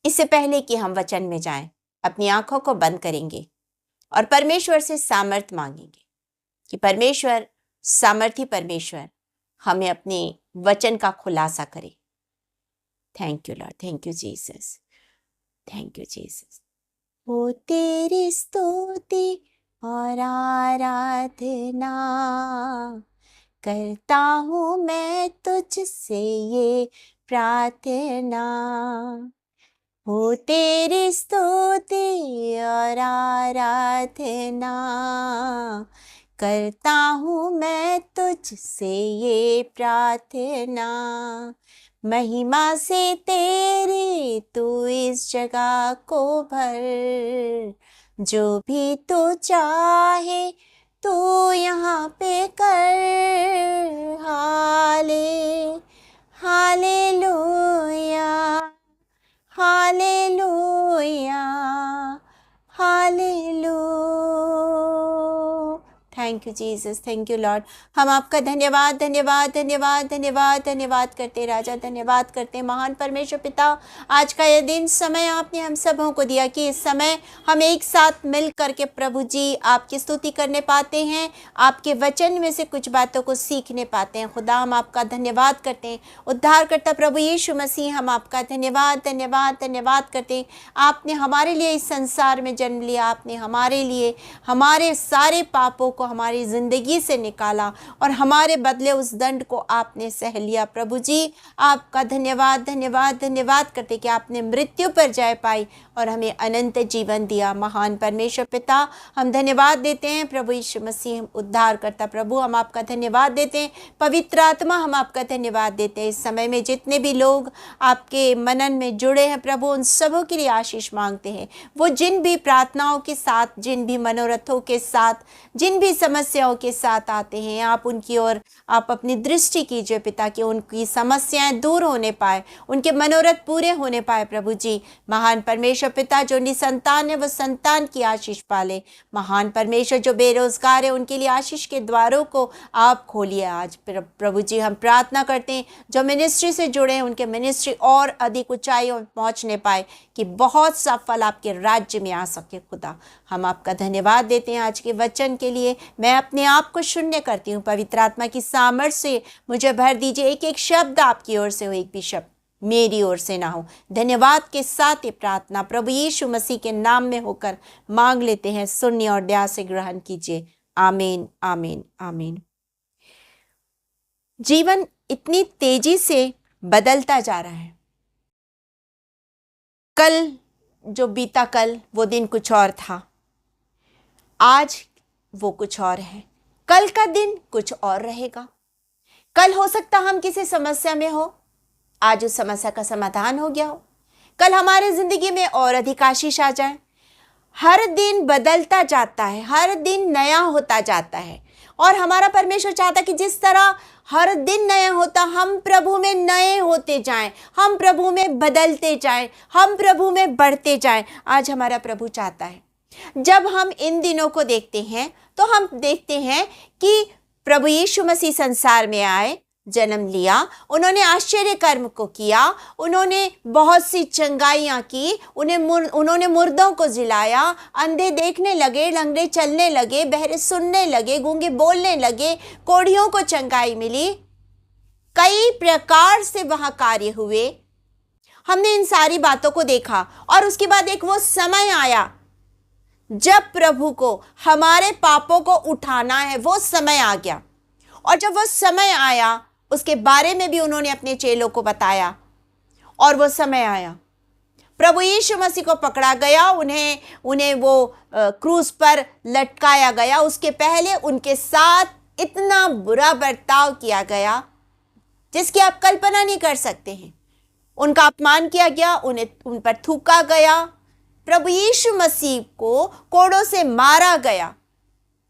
इससे पहले कि हम वचन में जाएं, अपनी आंखों को बंद करेंगे और परमेश्वर से सामर्थ मांगेंगे कि परमेश्वर, सामर्थी परमेश्वर, हमें अपने वचन का खुलासा करे। Thank you Lord, thank you Jesus, thank you Jesus. वो तेरी स्तुति और आराधना करता हूँ मैं तुझसे ये प्रार्थना। हो तेरी स्तुति और आराधना करता हूँ मैं तुझसे ये प्रार्थना। महिमा से तेरी तू इस जगह को भर, जो भी तू चाहे तू यहाँ पे कर। Hallelujah, hallelujah, hallelujah. Thank you Jesus, thank you Lord. हम आपका धन्यवाद धन्यवाद धन्यवाद धन्यवाद धन्यवाद करते राजा, धन्यवाद करते महान परमेश्वर पिता। आज का यह दिन समय आपने हम सबों को दिया कि इस समय हम एक साथ मिल करके प्रभु जी आपकी स्तुति करने पाते हैं, आपके वचन में से कुछ बातों को सीखने पाते हैं। खुदा हम आपका धन्यवाद करते हैं। उद्धारकर्ता प्रभु यीशु मसीह, हम आपका धन्यवाद धन्यवाद धन्यवाद करते हैं। आपने हमारे लिए इस संसार में जन्म लिया, आपने हमारे लिए हमारे सारे पापों को हमारी ज़िंदगी से निकाला और हमारे बदले उस दंड को आपने सह लिया। प्रभु जी आपका धन्यवाद धन्यवाद धन्यवाद करते कि आपने मृत्यु पर जय पाई और हमें अनंत जीवन दिया। महान परमेश्वर पिता, हम धन्यवाद देते हैं। प्रभु यीशु मसीह उद्धार करता प्रभु, हम आपका धन्यवाद देते हैं। पवित्र आत्मा, हम आपका धन्यवाद देते हैं। इस समय में जितने भी लोग आपके मनन में जुड़े हैं प्रभु, उन सबों के लिए आशीष मांगते हैं। वो जिन भी प्रार्थनाओं के साथ, जिन भी मनोरथों के साथ, जिन भी समस्याओं के साथ आते हैं, आप उनकी ओर आप अपनी दृष्टि कीजिए पिता, कि उनकी समस्याएं दूर होने पाए, उनके मनोरथ पूरे होने पाए। प्रभु जी महान परमेश्वर पिता, जो निसंतान है वो संतान की आशीष पाले। महान परमेश्वर, जो बेरोजगार है उनके लिए आशीष के द्वारों को आप खोलिए आज। प्रभु जी हम प्रार्थना करते हैं, जो मिनिस्ट्री से जुड़े हैं उनके मिनिस्ट्री और अधिक ऊंचाई और पहुंचने पाए, कि बहुत सा फल आपके राज्य में आ सके। खुदा हम आपका धन्यवाद देते हैं आज के वचन के लिए। मैं अपने आप को शून्य करती हूँ, पवित्र आत्मा की सामर्थ से मुझे भर दीजिए। एक एक शब्द आपकी ओर से हो, एक भी शब्द मेरी ओर से ना हो। धन्यवाद के साथ ये प्रार्थना प्रभु यीशु मसीह के नाम में होकर मांग लेते हैं। सुनिए और दया से ग्रहण कीजिए। आमीन, आमीन, आमीन। जीवन इतनी तेजी से बदलता जा रहा है। कल जो बीता, कल वो दिन कुछ और था, आज वो कुछ और है, कल का दिन कुछ और रहेगा। कल हो सकता हम किसी समस्या में हो, आज उस समस्या का समाधान हो गया हो। कल हमारे जिंदगी में और अधिक आशीष आ जाए। हर दिन बदलता जाता है, हर दिन नया होता जाता है। और हमारा परमेश्वर चाहता कि जिस तरह हर दिन नया होता, हम प्रभु में नए होते जाएं, हम प्रभु में बदलते जाएं, हम प्रभु में बढ़ते जाएं। आज हमारा प्रभु चाहता है। जब हम इन दिनों को देखते हैं तो हम देखते हैं कि प्रभु यीशु मसीह संसार में आए, जन्म लिया, उन्होंने आश्चर्य कर्म को किया, उन्होंने बहुत सी चंगाइयाँ की, उन्होंने मुर्दों को जिलाया, अंधे देखने लगे, लंगड़े चलने लगे, बहरे सुनने लगे, गूंगे बोलने लगे, कोढ़ियों को चंगाई मिली। कई प्रकार से वहाँ कार्य हुए। हमने इन सारी बातों को देखा और उसके बाद एक वो समय आया जब प्रभु को हमारे पापों को उठाना है। वो समय आ गया और जब वो समय आया उसके बारे में भी उन्होंने अपने चेलों को बताया। और वो समय आया, प्रभु यीशु मसीह को पकड़ा गया, उन्हें वो क्रूस पर लटकाया गया। उसके पहले उनके साथ इतना बुरा बर्ताव किया गया जिसकी आप कल्पना नहीं कर सकते हैं। उनका अपमान किया गया, उन पर थूका गया। प्रभु यीशु मसीह को कोड़ों से मारा गया।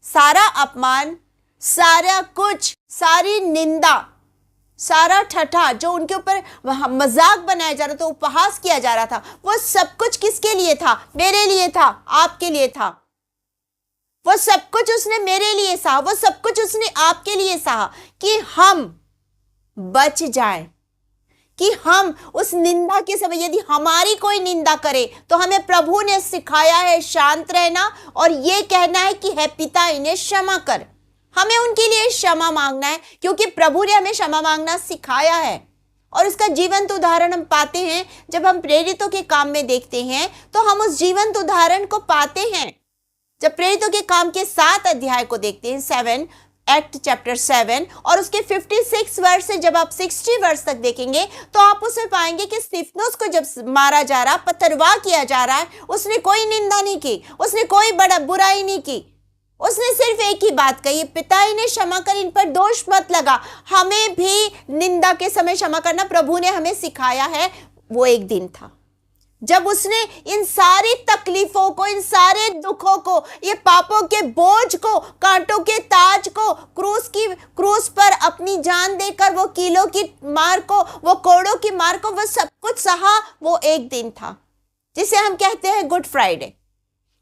सारा अपमान, सारा कुछ, सारी निंदा, सारा ठट्ठा जो उनके ऊपर मजाक बनाया जा रहा था, उपहास किया जा रहा था, वो सब कुछ किसके लिए था? मेरे लिए था, आपके लिए था। वो सब कुछ उसने मेरे लिए सहा, वो सब कुछ उसने आपके लिए सहा, कि हम बच जाएं, कि हम उस निंदा के समय यदि हमारी कोई निंदा करे तो हमें प्रभु ने सिखाया है शांत रहना और ये कहना है कि है पिता इन्हें क्षमा कर। हमें उनके लिए क्षमा मांगना है क्योंकि प्रभु ने हमें क्षमा मांगना सिखाया है। और उसका जीवंत उदाहरण हम पाते हैं जब हम प्रेरितों के काम में देखते हैं तो हम उस जीवंत उदाहरण को पाते हैं। जब प्रेरितों के काम के 7 अध्याय को देखते हैं, 7 एक्ट चैप्टर 7 और उसके 56 वर्ष से जब आप 60 वर्ष तक देखेंगे तो आप उसमें पाएंगे कि स्तिफनुस को जब मारा जा रहा, पथरवाह किया जा रहा है, उसने कोई निंदा नहीं की, उसने कोई बड़ा बुराई नहीं की, उसने सिर्फ एक ही बात कही, पिता इन्हें क्षमा कर, इन पर दोष मत लगा। हमें भी निंदा के समय क्षमा करना प्रभु ने हमें सिखाया है। वो एक दिन था जब उसने इन सारी तकलीफों को, इन सारे दुखों को, ये पापों के बोझ को, कांटों के ताज को, क्रूस पर अपनी जान देकर वो कीलों की मार को, वो कोड़ों की मार को, वो सब कुछ सहा। वो एक दिन था जिसे हम कहते हैं गुड फ्राइडे।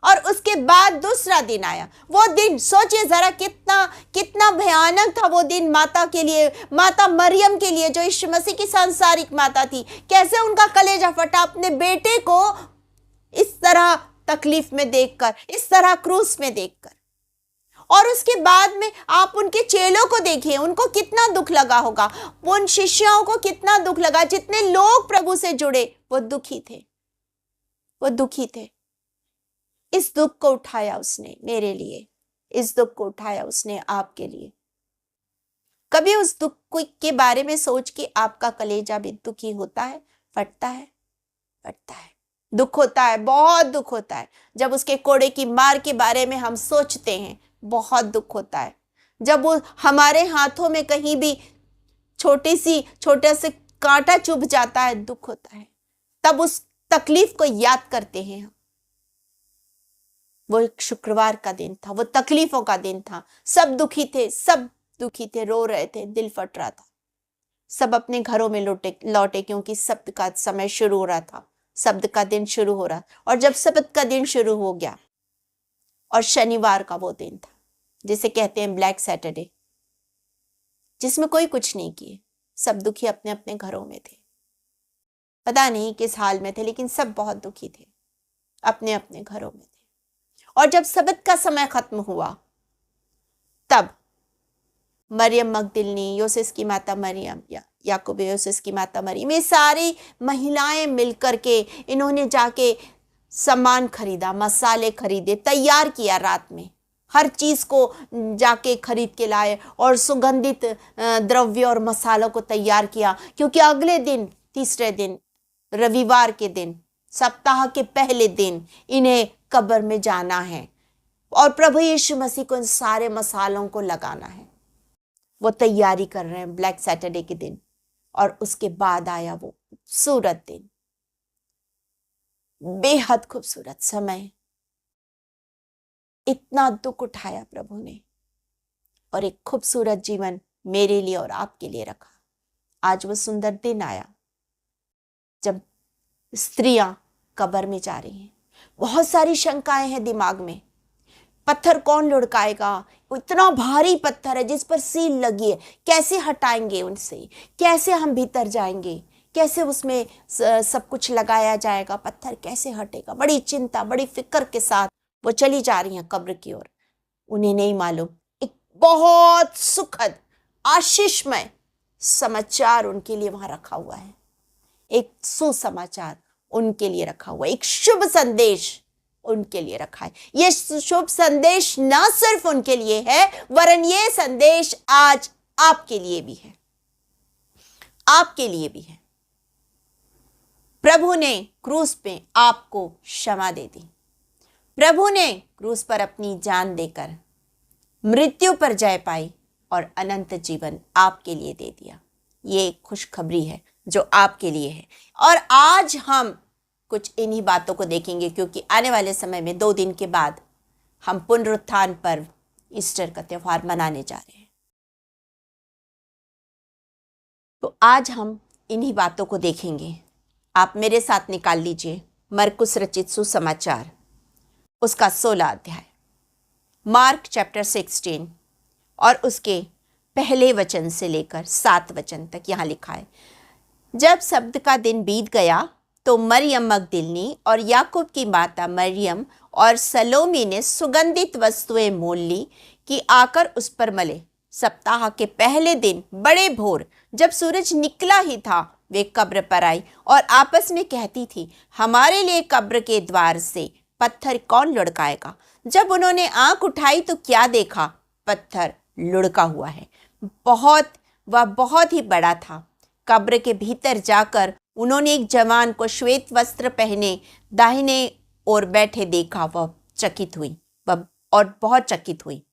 और उसके बाद दूसरा दिन आया। वो दिन सोचिए जरा कितना भयानक था वो दिन माता के लिए, माता मरियम के लिए जो यीशु मसीह की सांसारिक माता थी। कैसे उनका कलेजा फटा अपने बेटे को इस तरह तकलीफ में देखकर, इस तरह क्रूस में देखकर। और उसके बाद में आप उनके चेलों को देखिए, उनको कितना दुख लगा होगा, उन शिष्यों को कितना दुख लगा। जितने लोग प्रभु से जुड़े वो दुखी थे, वो दुखी थे। इस दुख को उठाया उसने मेरे लिए, इस दुख को उठाया उसने आपके लिए। कभी उस दुख के बारे में सोच के आपका कलेजा भी दुखी होता है, फटता है? फटता है, दुख होता है, बहुत दुख होता है। जब उसके कोड़े की मार के बारे में हम सोचते हैं, बहुत दुख होता है। जब वो हमारे हाथों में कहीं भी छोटे से कांटा चुभ जाता है, दुख होता है। तब उस तकलीफ को याद करते हैं हम। वो एक शुक्रवार का दिन था, वो तकलीफों का दिन था। सब दुखी थे, रो रहे थे, दिल फट रहा था। सब अपने घरों में लौटे क्योंकि सब्त का समय शुरू हो रहा था, सब्त का दिन शुरू हो रहा। और जब सब्त का दिन शुरू हो गया और शनिवार का वो दिन था जिसे कहते हैं ब्लैक सैटरडे, जिसमें कोई कुछ नहीं किए, सब दुखी अपने अपने घरों में थे। पता नहीं किस हाल में थे, लेकिन सब बहुत दुखी थे, अपने अपने घरों में थे। और जब सब्त का समय खत्म हुआ तब मरियम मगदलिनी, योसेस की माता मरियम, याकूब योसेस की माता मरियम, ये सारी महिलाएं मिलकर के इन्होंने जाके सामान खरीदा, मसाले खरीदे, तैयार किया। रात में हर चीज को जाके खरीद के लाए और सुगंधित द्रव्य और मसालों को तैयार किया, क्योंकि अगले दिन, तीसरे दिन, रविवार के दिन, सप्ताह के पहले दिन इन्हें कब्र में जाना है और प्रभु यीशु मसीह को इन सारे मसालों को लगाना है। वो तैयारी कर रहे हैं ब्लैक सैटरडे के दिन। और उसके बाद आया वो खूबसूरत दिन, बेहद खूबसूरत समय। इतना दुख उठाया प्रभु ने और एक खूबसूरत जीवन मेरे लिए और आपके लिए रखा। आज वो सुंदर दिन आया जब स्त्रियां कब्र में जा रही हैं। बहुत सारी शंकाएं हैं दिमाग में। पत्थर कौन लुढ़काएगा? इतना भारी पत्थर है जिस पर सील लगी है, कैसे हटाएंगे उनसे? कैसे हम भीतर जाएंगे? कैसे उसमें सब कुछ लगाया जाएगा? पत्थर कैसे हटेगा? बड़ी चिंता, बड़ी फिक्र के साथ वो चली जा रही हैं कब्र की ओर। उन्हें नहीं मालूम एक बहुत सुखद, आशीषमय समाचार उनके लिए वहां रखा हुआ है। एक सुसमाचार उनके लिए रखा हुआ है, एक शुभ संदेश उनके लिए रखा है। यह शुभ संदेश ना सिर्फ उनके लिए है, वरन यह संदेश आज आपके लिए भी है, आपके लिए भी है। प्रभु ने क्रूस पे आपको क्षमा दे दी। प्रभु ने क्रूस पर अपनी जान देकर मृत्यु पर जय पाई और अनंत जीवन आपके लिए दे दिया। ये खुशखबरी है जो आपके लिए है। और आज हम कुछ इन्हीं बातों को देखेंगे, क्योंकि आने वाले समय में 2 दिन के बाद हम पुनरुत्थान पर्व, ईस्टर का त्योहार मनाने जा रहे हैं। तो आज हम इन्हीं बातों को देखेंगे। आप मेरे साथ निकाल लीजिए मरकुस रचित सुसमाचार, उसका 16 अध्याय, मार्क चैप्टर 16 और उसके पहले वचन से लेकर 7 वचन तक। यहाँ लिखा है, जब शब्द का दिन बीत गया तो मरियम मगदलिनी और याकूब की माता मरियम और सलोमी ने सुगंधित वस्तुएं मोल ली कि आकर उस पर मले। सप्ताह के पहले दिन बड़े भोर जब सूरज निकला ही था, वे कब्र पर आई और आपस में कहती थी, हमारे लिए कब्र के द्वार से पत्थर कौन लुढ़काएगा। जब उन्होंने आंख उठाई तो क्या देखा, पत्थर लुढ़का हुआ है, वह बहुत ही बड़ा था। कब्र के भीतर जाकर उन्होंने एक जवान को श्वेत वस्त्र पहने दाहिने ओर बैठे देखा। वह बहुत चकित हुई।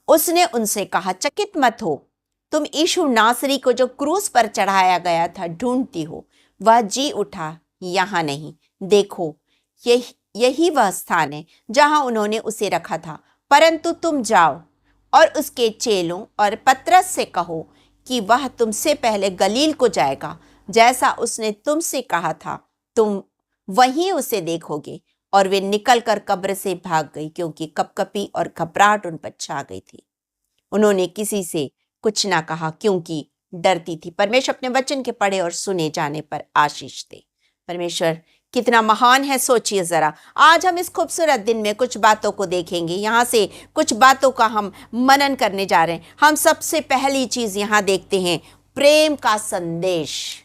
उसने उनसे कहा, चकित मत हो, तुम यीशु नासरी को जो क्रूस पर चढ़ाया गया था ढूंढती हो। वह जी उठा, यहाँ नहीं, देखो यही वह स्थान है जहां उन्होंने उसे रखा था। परंतु तुम जाओ और उसके चेलों और पतरस से कहो कि वह तुमसे पहले गलील को जाएगा, जैसा उसने तुमसे कहा था, तुम वहीं उसे देखोगे। और वे निकलकर कब्र से भाग गई, क्योंकि कपकपी और घबराहट उन पर छा गई थी। उन्होंने किसी से कुछ ना कहा, क्योंकि डरती थी। परमेश्वर अपने वचन के पढ़े और सुने जाने पर आशीष दे। परमेश्वर कितना महान है, सोचिए जरा। आज हम इस खूबसूरत दिन में कुछ बातों को देखेंगे, यहाँ से कुछ बातों का हम मनन करने जा रहे हैं। हम सबसे पहली चीज यहाँ देखते हैं, प्रेम का संदेश।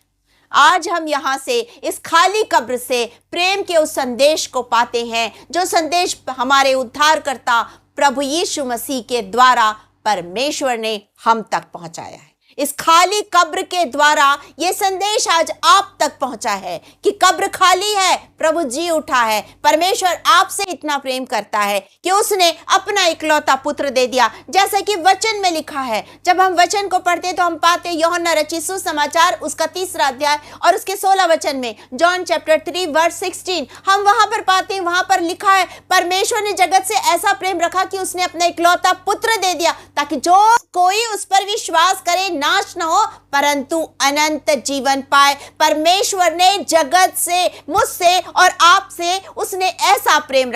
आज हम यहाँ से इस खाली कब्र से प्रेम के उस संदेश को पाते हैं, जो संदेश हमारे उद्धारकर्ता प्रभु यीशु मसीह के द्वारा परमेश्वर ने हम तक पहुंचाया है। इस खाली कब्र के द्वारा यह संदेश आज आप तक पहुंचा है कि कब्र खाली है, प्रभु जी उठा है। परमेश्वर आपसे इतना प्रेम करता है कि उसने अपना इकलौता पुत्र दे दिया, जैसा कि वचन में लिखा है। जब हम वचन को पढ़ते तो हम पाते यूहन्ना रचित सुसमाचार उसका 3 अध्याय और उसके 16 वचन में, जॉन चैप्टर 3 वर्स 16, हम वहां पर पाते हैं, वहां पर लिखा है, परमेश्वर ने जगत से ऐसा प्रेम रखा कि उसने अपना इकलौता पुत्र दे दिया, ताकि जो कोई उस पर विश्वास करे नाश न हो परंतु अनंत जीवन पाए। परमेश्वर ने जगत से, मुझसे और आपसे उसने ऐसा प्रेम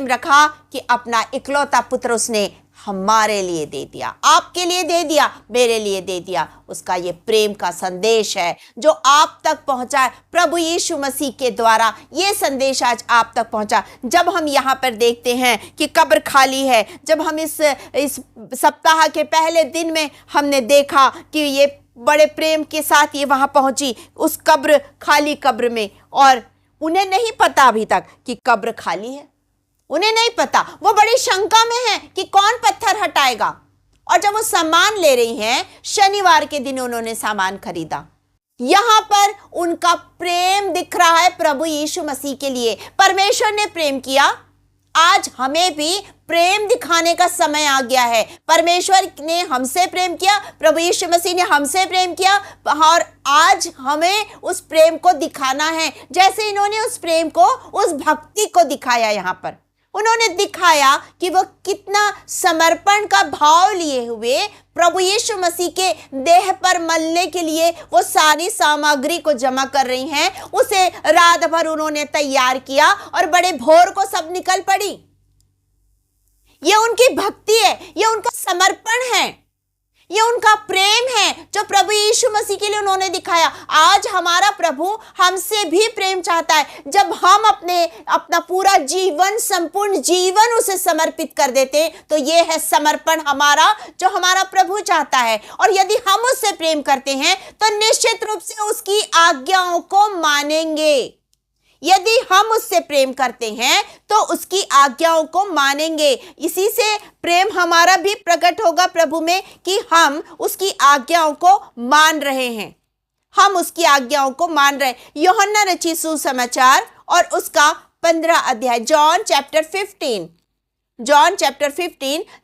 रखा कि अपना इकलौता पुत्र उसने हमारे लिए दे दिया, आपके लिए दे दिया, मेरे लिए दे दिया। उसका ये प्रेम का संदेश है जो आप तक पहुंचा है प्रभु यीशु मसीह के द्वारा। ये संदेश आज आप तक पहुंचा। जब हम यहाँ पर देखते हैं कि कब्र खाली है, जब हम इस सप्ताह के पहले दिन में हमने देखा कि ये बड़े प्रेम के साथ ये वहां पहुंची उस खाली कब्र में, और उन्हें नहीं पता अभी तक कि कब्र खाली है, उन्हें नहीं पता, वो बड़ी शंका में है कि कौन पत्थर हटाएगा। और जब वो सामान ले रही हैं, शनिवार के दिन उन्होंने सामान खरीदा। यहां पर उनका प्रेम दिख रहा है प्रभु यीशु मसीह के लिए। परमेश्वर ने प्रेम किया, आज हमें भी प्रेम दिखाने का समय आ गया है। परमेश्वर ने हमसे प्रेम किया, प्रभु यीशु मसीह ने हमसे प्रेम किया, और आज हमें उस प्रेम को दिखाना है। जैसे इन्होंने उस प्रेम को, उस भक्ति को दिखाया, यहां पर उन्होंने दिखाया कि वो कितना समर्पण का भाव लिए हुए प्रभु यीशु मसीह के देह पर मलने के लिए वो सारी सामग्री को जमा कर रही हैं। उसे रात भर उन्होंने तैयार किया और बड़े भोर को सब निकल पड़ी। ये उनकी भक्ति है, ये उनका समर्पण है, ये उनका प्रेम है जो प्रभु यीशु मसीह के लिए उन्होंने दिखाया। आज हमारा प्रभु हमसे भी प्रेम चाहता है। जब हम अपना पूरा जीवन, संपूर्ण जीवन उसे समर्पित कर देते हैं, तो ये है समर्पण हमारा, जो हमारा प्रभु चाहता है। और यदि हम उससे प्रेम करते हैं तो निश्चित रूप से उसकी आज्ञाओं को मानेंगे। यदि हम उससे प्रेम करते हैं तो उसकी आज्ञाओं को मानेंगे। इसी से प्रेम हमारा भी प्रकट होगा प्रभु में कि हम उसकी आज्ञाओं को मान रहे हैं, हम उसकी आज्ञाओं को मान रहे हैं। यूहन्ना रचित सुसमाचार और उसका 15 अध्याय, जॉन चैप्टर 15,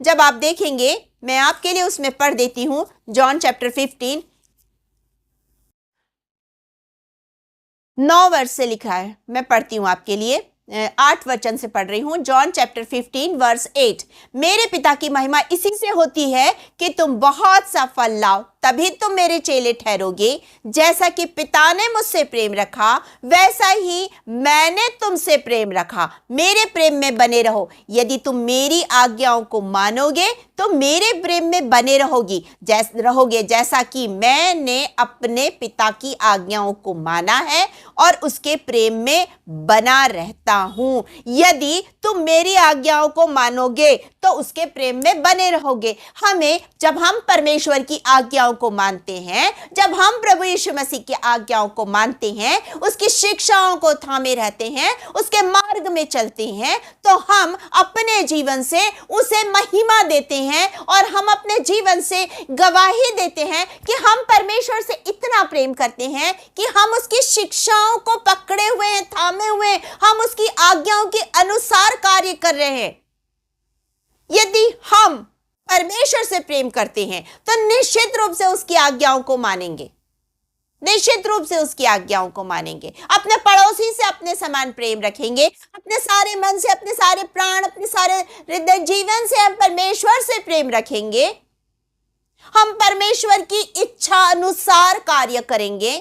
जब आप देखेंगे, मैं आपके लिए उसमें पढ़ देती हूं। जॉन चैप्टर 15 9 वर्ष से लिखा है, मैं पढ़ती हूं आपके लिए, 8 वचन से पढ़ रही हूं। जॉन चैप्टर 15 वर्स 8, मेरे पिता की महिमा इसी से होती है कि तुम बहुत सा फल लाओ, तभी तुम मेरे चेले ठहरोगे। जैसा कि पिता ने मुझसे प्रेम रखा वैसा ही मैंने तुमसे प्रेम रखा। मेरे प्रेम में बने रहो। यदि तुम मेरी आज्ञाओं को मानोगे तो मेरे प्रेम में बने रहोगे, जैसा कि मैंने अपने पिता की आज्ञाओं को माना है और उसके प्रेम में बना रहता हूं। यदि तुम मेरी आज्ञाओं को मानोगे तो उसके प्रेम में बने रहोगे। जब हम परमेश्वर की आज्ञाओं को मानते हैं, जब हम प्रभु यीशु मसीह की आज्ञाओं को मानते हैं, उसकी शिक्षाओं को थामे रहते हैं, उसके मार्ग में चलते हैं, तो हम अपने जीवन से उसे महिमा देते हैं और हम अपने जीवन से गवाही देते हैं कि हम परमेश्वर से इतना प्रेम करते हैं कि हम उसकी शिक्षाओं को पकड़े हुए हैं, थामे हुए हैं, हम उसकी आज्ञाओं के अनुसार कार्य कर रहे हैं। यदि हम परमेश्वर से प्रेम करते हैं तो निश्चित रूप से उसकी आज्ञाओं को मानेंगे, निश्चित रूप से उसकी आज्ञाओं को मानेंगे। अपने पड़ोसी से अपने समान प्रेम रखेंगे, अपने सारे मन से, अपने सारे प्राण, अपने सारे हृदय जीवन से हम परमेश्वर से प्रेम रखेंगे। हम परमेश्वर की इच्छा अनुसार कार्य करेंगे,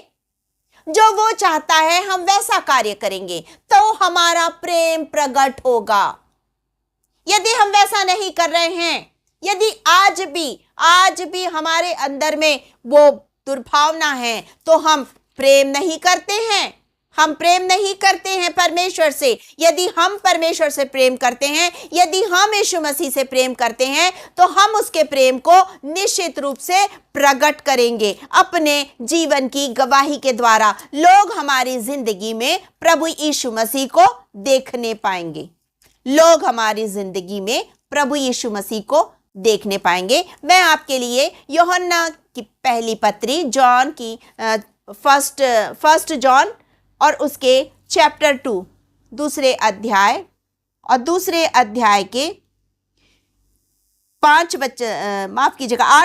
जो वो चाहता है हम वैसा कार्य करेंगे तो हमारा प्रेम प्रकट होगा। यदि हम वैसा नहीं कर रहे हैं, यदि आज भी हमारे अंदर में वो दुर्भावना है, तो हम प्रेम नहीं करते हैं, हम प्रेम नहीं करते हैं परमेश्वर से। यदि हम परमेश्वर से प्रेम करते हैं, यदि हम यीशु मसीह से प्रेम करते हैं, तो हम उसके प्रेम को निश्चित रूप से प्रकट करेंगे अपने जीवन की गवाही के द्वारा। लोग हमारी जिंदगी में प्रभु यीशु मसीह को देखने पाएंगे, लोग हमारी जिंदगी में प्रभु यीशु मसीह को देखने पाएंगे। मैं आपके लिए यूहन्ना की पहली पत्री, जॉन की फर्स्ट जॉन और उसके चैप्टर 2 दूसरे अध्याय और दूसरे अध्याय के 8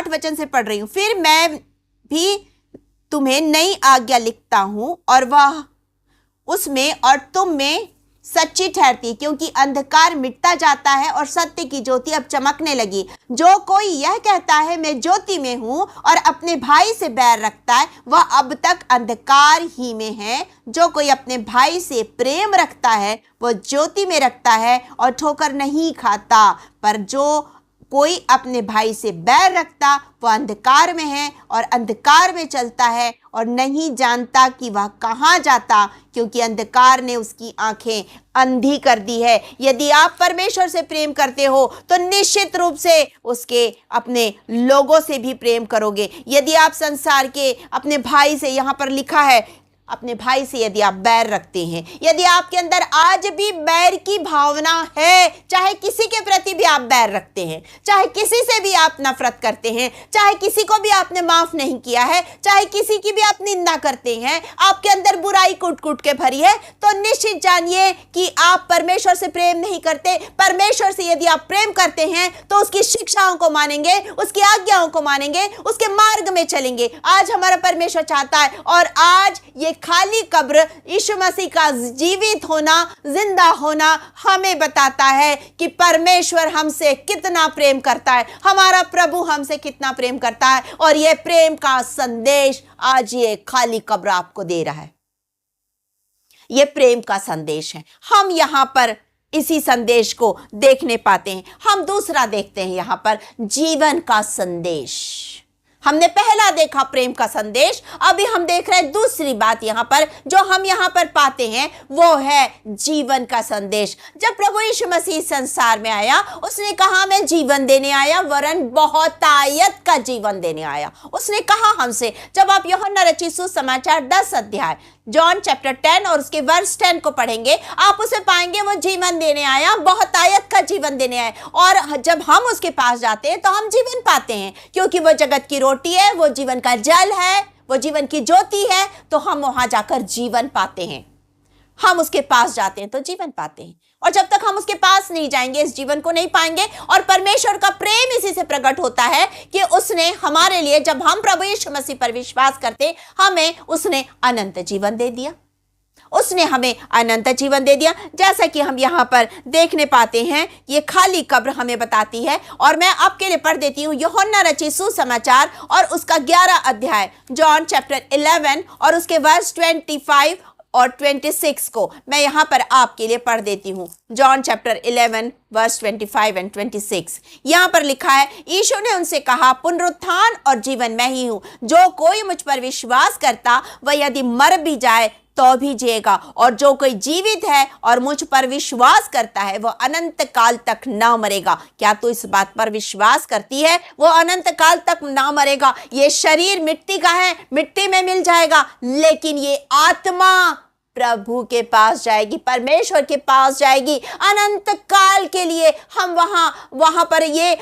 वचन से पढ़ रही हूं। फिर मैं भी तुम्हें नई आज्ञा लिखता हूं और वह उसमें और तुम में सच्ची ठहरती, क्योंकि अंधकार मिटता जाता है और सत्य की ज्योति अब चमकने लगी। जो कोई यह कहता है मैं ज्योति में हूं और अपने भाई से बैर रखता है, वह अब तक अंधकार ही में है। जो कोई अपने भाई से प्रेम रखता है वह ज्योति में रखता है और ठोकर नहीं खाता, पर जो कोई अपने भाई से बैर रखता वह अंधकार में है और अंधकार में चलता है और नहीं जानता कि वह कहाँ जाता, क्योंकि अंधकार ने उसकी आंखें अंधी कर दी है। यदि आप परमेश्वर से प्रेम करते हो तो निश्चित रूप से उसके अपने लोगों से भी प्रेम करोगे। यदि आप संसार के अपने भाई से, यहाँ पर लिखा है अपने भाई से यदि आप बैर रखते हैं, यदि आपके अंदर आज भी बैर की भावना है, चाहे किसी के प्रति भी आप बैर रखते हैं, चाहे किसी से भी आप नफरत करते हैं, चाहे किसी को भी आपने माफ नहीं किया है, चाहे किसी की भी आप निंदा करते हैं, आपके अंदर बुराई कूट कूट के भरी है, तो निश्चित जानिए कि आप परमेश्वर से प्रेम नहीं करते। परमेश्वर से यदि आप प्रेम करते हैं तो उसकी शिक्षाओं को मानेंगे, उसकी आज्ञाओं को मानेंगे, उसके मार्ग में चलेंगे। आज हमारा परमेश्वर चाहता है, और आज ये खाली कब्र यीशु मसीह का जीवित होना, जिंदा होना हमें बताता है कि परमेश्वर हमसे कितना प्रेम करता है, हमारा प्रभु हमसे कितना प्रेम करता है। और ये प्रेम का संदेश आज ये खाली कब्र आपको दे रहा है। ये प्रेम का संदेश है। हम यहां पर इसी संदेश को देखने पाते हैं। हम दूसरा देखते हैं यहां पर जीवन का संदेश। हमने पहला देखा प्रेम का संदेश, अभी हम देख रहे हैं दूसरी बात यहां पर जो हम यहां पर पाते हैं, वो है जीवन का संदेश। जब प्रभु यीशु मसीह संसार में आया, उसने कहा मैं जीवन देने आया, वरन बहुतायत का जीवन देने आया। उसने कहा हमसे, जब आप यूहन्ना रचित सुसमाचार 10 अध्याय जॉन चैप्टर 10 और उसके वर्स 10 को पढ़ेंगे, आप उसे पाएंगे वो जीवन देने आया, बहुतायत का जीवन देने आया। और जब हम उसके पास जाते हैं तो हम जीवन पाते हैं, क्योंकि वो जगत की रोटी है, वो जीवन का जल है, वो जीवन की ज्योति है। तो हम वहां जाकर जीवन पाते हैं। हम उसके पास जाते हैं तो जीवन पाते हैं, और जब तक हम उसके पास नहीं जाएंगे इस जीवन को नहीं पाएंगे। और परमेश्वर का प्रेम इसी से प्रकट होता है कि उसने हमारे लिए, जब हम प्रभु यीशु मसीह पर विश्वास करते, हमें उसने अनंत जीवन दे दिया। उसने हमें अनंत जीवन दे दिया। जैसा कि हम यहाँ पर देखने पाते हैं, ये खाली कब्र हमें बताती है। और मैं आपके लिए पढ़ देती हूँ यूहन्ना रचित सुसमाचार और उसका 11 अध्याय, जॉन चैप्टर 11 और उसके वर्स 25 और 26 को मैं यहाँ पर आपके लिए पढ़ देती हूँ। जॉन चैप्टर 11 वर्स 25 एंड 26 यहाँ पर लिखा है, यीशु ने उनसे कहा, पुनरुत्थान और जीवन मैं ही हूँ। जो कोई मुझ पर विश्वास करता वह यदि मर भी जाए तो भी जिएगा, और जो कोई जीवित है और मुझ पर विश्वास करता है वह अनंत काल तक ना मरेगा। क्या तू इस बात पर विश्वास करती है? वो अनंत काल तक ना मरेगा। ये शरीर मिट्टी का है, मिट्टी में मिल जाएगा, लेकिन ये आत्मा प्रभु के पास जाएगी, परमेश्वर के पास जाएगी अनंत काल के लिए। हम वहां पर ये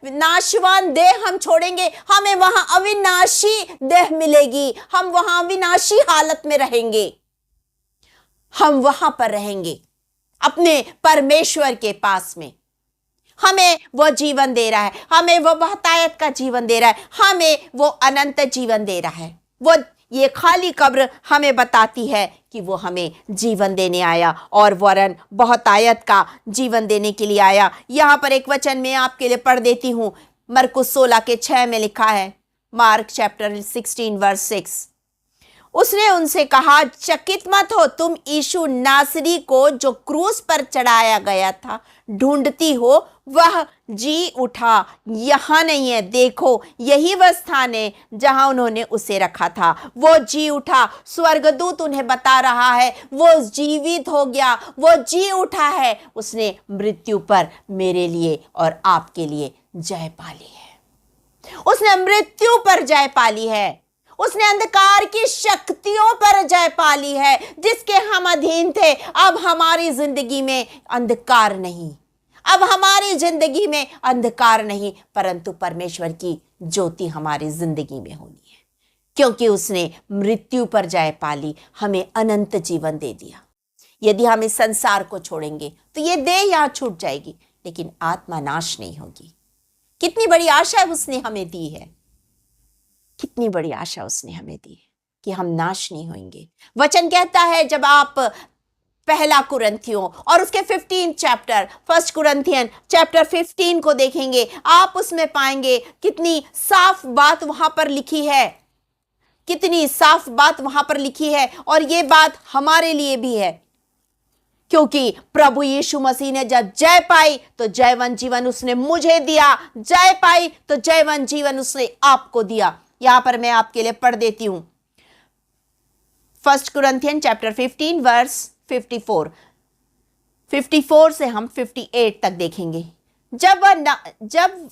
नाशवान देह हम छोड़ेंगे, हमें वहां अविनाशी देह मिलेगी। हम वहां अविनाशी हालत में रहेंगे, हम वहां पर रहेंगे अपने परमेश्वर के पास में। हमें वो जीवन दे रहा है, हमें वो बहुतायत का जीवन दे रहा है, हमें वो अनंत जीवन दे रहा है। वो ये खाली कब्र हमें बताती है कि वो हमें जीवन देने आया और वरन बहुतायत का जीवन देने के लिए आया। यहाँ पर एक वचन में आपके लिए पढ़ देती हूँ, मरकुस 16 के 6 में लिखा है, मार्क चैप्टर 16 वर्स 6। उसने उनसे कहा, चकित मत हो, तुम यीशु नासरी को जो क्रूस पर चढ़ाया गया था ढूंढती हो, वह जी उठा, यहाँ नहीं है। देखो यही वह स्थान है जहां उन्होंने उसे रखा था। वो जी उठा, स्वर्गदूत उन्हें बता रहा है वो जीवित हो गया, वो जी उठा है। उसने मृत्यु पर मेरे लिए और आपके लिए जय पाली है। उसने मृत्यु पर जय पाली है, उसने अंधकार की शक्तियों पर जय पाली है जिसके हम अधीन थे। अब हमारी जिंदगी में अंधकार नहीं, अब हमारी जिंदगी में अंधकार नहीं, परंतु परमेश्वर की ज्योति हमारी जिंदगी में होनी है, क्योंकि उसने मृत्यु पर जय पाली, हमें अनंत जीवन दे दिया। यदि हम इस संसार को छोड़ेंगे तो ये देह यहां छूट जाएगी, लेकिन आत्मा नाश नहीं होगी। कितनी बड़ी आशा उसने हमें दी है, कितनी बड़ी आशा उसने हमें दी है कि हम नाश नहीं होंगे। वचन कहता है, जब आप पहला कुरिन्थियों और उसके 15 चैप्टर, फर्स्ट कुरिन्थियन चैप्टर 15 को देखेंगे, आप उसमें पाएंगे कितनी साफ बात वहां पर लिखी है, कितनी साफ बात वहां पर लिखी है। और ये बात हमारे लिए भी है, क्योंकि प्रभु यीशु मसीह ने जब जय पाई तो जयवंत जीवन उसने मुझे दिया, जय पाई तो जयवंत जीवन उसने आपको दिया। यहां पर मैं आपके लिए पढ़ देती हूं, फर्स्ट कुरिन्थियन चैप्टर 15 वर्स 54 से हम 58 तक देखेंगे। जब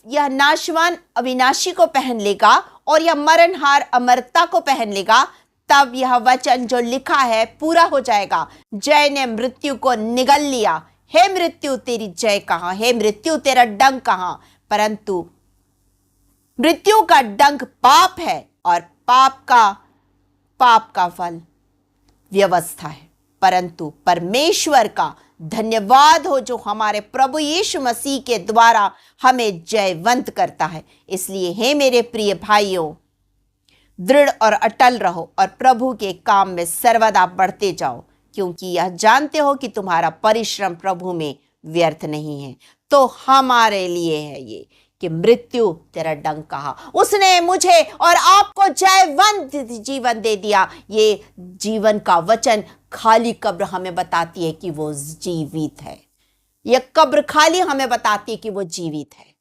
यह नाशवान अविनाशी को पहन लेगा और यह मरणहार अमरता को पहन लेगा, तब यह वचन जो लिखा है पूरा हो जाएगा, जय ने मृत्यु को निगल लिया। हे मृत्यु तेरी जय कहां, हे मृत्यु तेरा डंक कहां। परंतु मृत्यु का डंक पाप है और पाप का फल व्यवस्था है। परंतु परमेश्वर का धन्यवाद हो जो हमारे प्रभु यीशु मसीह के द्वारा हमें जयवंत करता है। इसलिए हे मेरे प्रिय भाइयों, दृढ़ और अटल रहो और प्रभु के काम में सर्वदा बढ़ते जाओ, क्योंकि यह जानते हो कि तुम्हारा परिश्रम प्रभु में व्यर्थ नहीं है। तो हमारे लिए है ये कि मृत्यु तेरा डंक कहा, उसने मुझे और आपको जयवंत जीवन दे दिया। ये जीवन का वचन खाली कब्र हमें बताती है कि वो जीवित है। यह कब्र खाली हमें बताती है कि वो जीवित है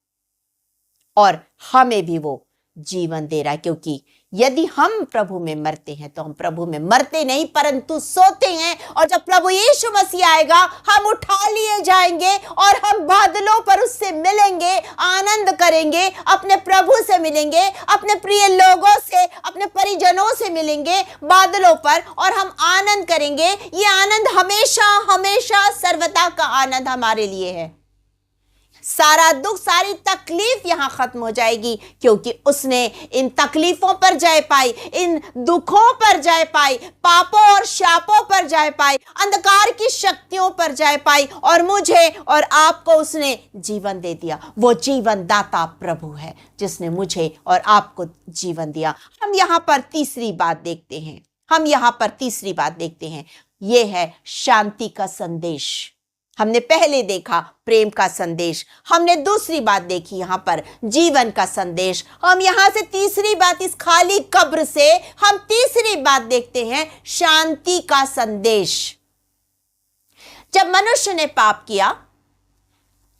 और हमें भी वो जीवन दे रहा है, क्योंकि यदि हम प्रभु में मरते हैं तो हम प्रभु में मरते नहीं परंतु सोते हैं, और जब प्रभु यीशु मसीह आएगा हम उठा लिए जाएंगे और हम बादलों पर उससे मिलेंगे, आनंद करेंगे, अपने प्रभु से मिलेंगे, अपने प्रिय लोगों से, अपने परिजनों से मिलेंगे बादलों पर, और हम आनंद करेंगे। ये आनंद हमेशा हमेशा सर्वदा का आनंद हमारे लिए है। सारा दुख, सारी तकलीफ यहां खत्म हो जाएगी, क्योंकि उसने इन तकलीफों पर जय पाई, इन दुखों पर जय पाई, पापों और शापों पर जय पाई, अंधकार की शक्तियों पर जय पाई, और मुझे और आपको उसने जीवन दे दिया। वो जीवन दाता प्रभु है जिसने मुझे और आपको जीवन दिया। हम यहां पर तीसरी बात देखते हैं, हम यहां पर तीसरी बात देखते हैं, यह है शांति का संदेश। हमने पहले देखा प्रेम का संदेश, हमने दूसरी बात देखी यहां पर जीवन का संदेश। हम यहां से तीसरी बात, इस खाली कब्र से हम तीसरी बात देखते हैं, शांति का संदेश। जब मनुष्य ने पाप किया,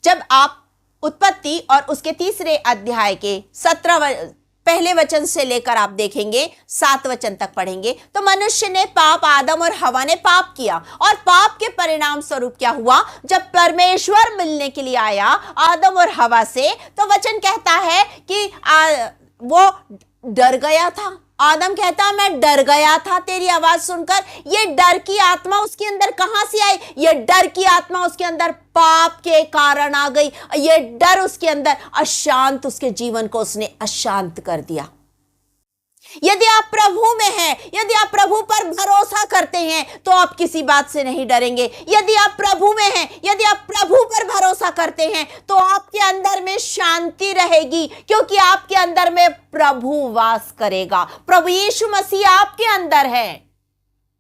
जब आप उत्पत्ति और उसके तीसरे अध्याय के 17 पहले वचन से लेकर आप देखेंगे 7 वचन तक पढ़ेंगे, तो मनुष्य ने पाप, आदम और हवा ने पाप किया, और पाप के परिणाम स्वरूप क्या हुआ, जब परमेश्वर मिलने के लिए आया आदम और हवा से, तो वचन कहता है कि वो डर गया था। आदम कहता मैं डर गया था तेरी आवाज सुनकर। ये डर की आत्मा उसके अंदर कहां से आई? ये डर की आत्मा उसके अंदर पाप के कारण आ गई। ये डर उसके अंदर अशांत, उसके जीवन को उसने अशांत कर दिया। यदि आप प्रभु में हैं, यदि आप प्रभु पर भरोसा करते हैं, तो आप किसी बात से नहीं डरेंगे। यदि आप प्रभु में हैं, यदि आप प्रभु पर भरोसा करते हैं, तो आपके अंदर में शांति रहेगी, क्योंकि आपके अंदर में प्रभु वास करेगा। प्रभु यीशु मसीह आपके अंदर है।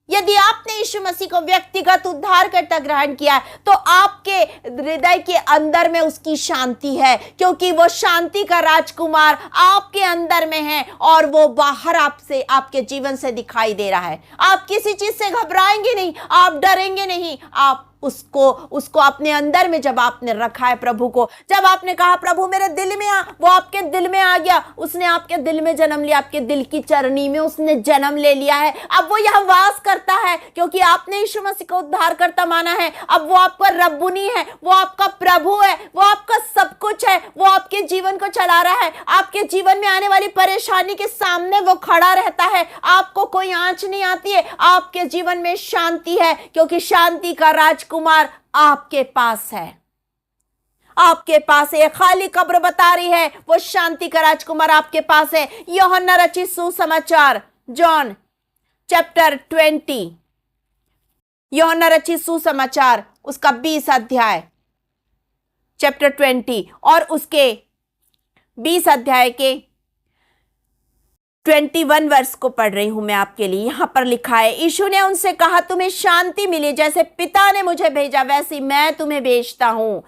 यदि आपने यीशु मसीह को व्यक्तिगत उद्धारकर्ता ग्रहण किया है, तो आपके हृदय के अंदर में उसकी शांति है, क्योंकि वो शांति का राजकुमार आपके अंदर में है और वो बाहर आपसे, आपके जीवन से दिखाई दे रहा है। आप किसी चीज से घबराएंगे नहीं, आप डरेंगे नहीं। आप उसको अपने अंदर में जब आपने रखा है प्रभु को, जब आपने कहा प्रभु मेरे दिल में आ, वो आपके दिल में आ गया। उसने आपके दिल में जन्म लिया, आपके दिल की चरनी में उसने जन्म ले लिया है। अब वो यह वास करता है, क्योंकि आपने यीशु मसीह को उद्धारकर्ता माना है। अब वो आपका रब्बुनी है, वो आपका प्रभु है, वो आपका सब कुछ है। वो आपके जीवन को चला रहा है। आपके जीवन में आने वाली परेशानी के सामने वो खड़ा रहता है। आपको कोई आंच नहीं आती है। आपके जीवन में शांति है, क्योंकि शांति का राजकुमार आपके पास है। आपके पास है। खाली कब्र बता रही है, वो शांति का राजकुमार आपके पास है। यूहन्ना रचित सुसमाचार, जॉन चैप्टर 20, यूहन्ना रचित सुसमाचार उसका 20 अध्याय, चैप्टर 20 और उसके 20 अध्याय के 21 वर्ष को पढ़ रही हूं मैं आपके लिए। यहां पर लिखा है, यीशु ने उनसे कहा तुम्हें शांति मिले, जैसे पिता ने मुझे भेजा वैसे मैं तुम्हें भेजता हूं,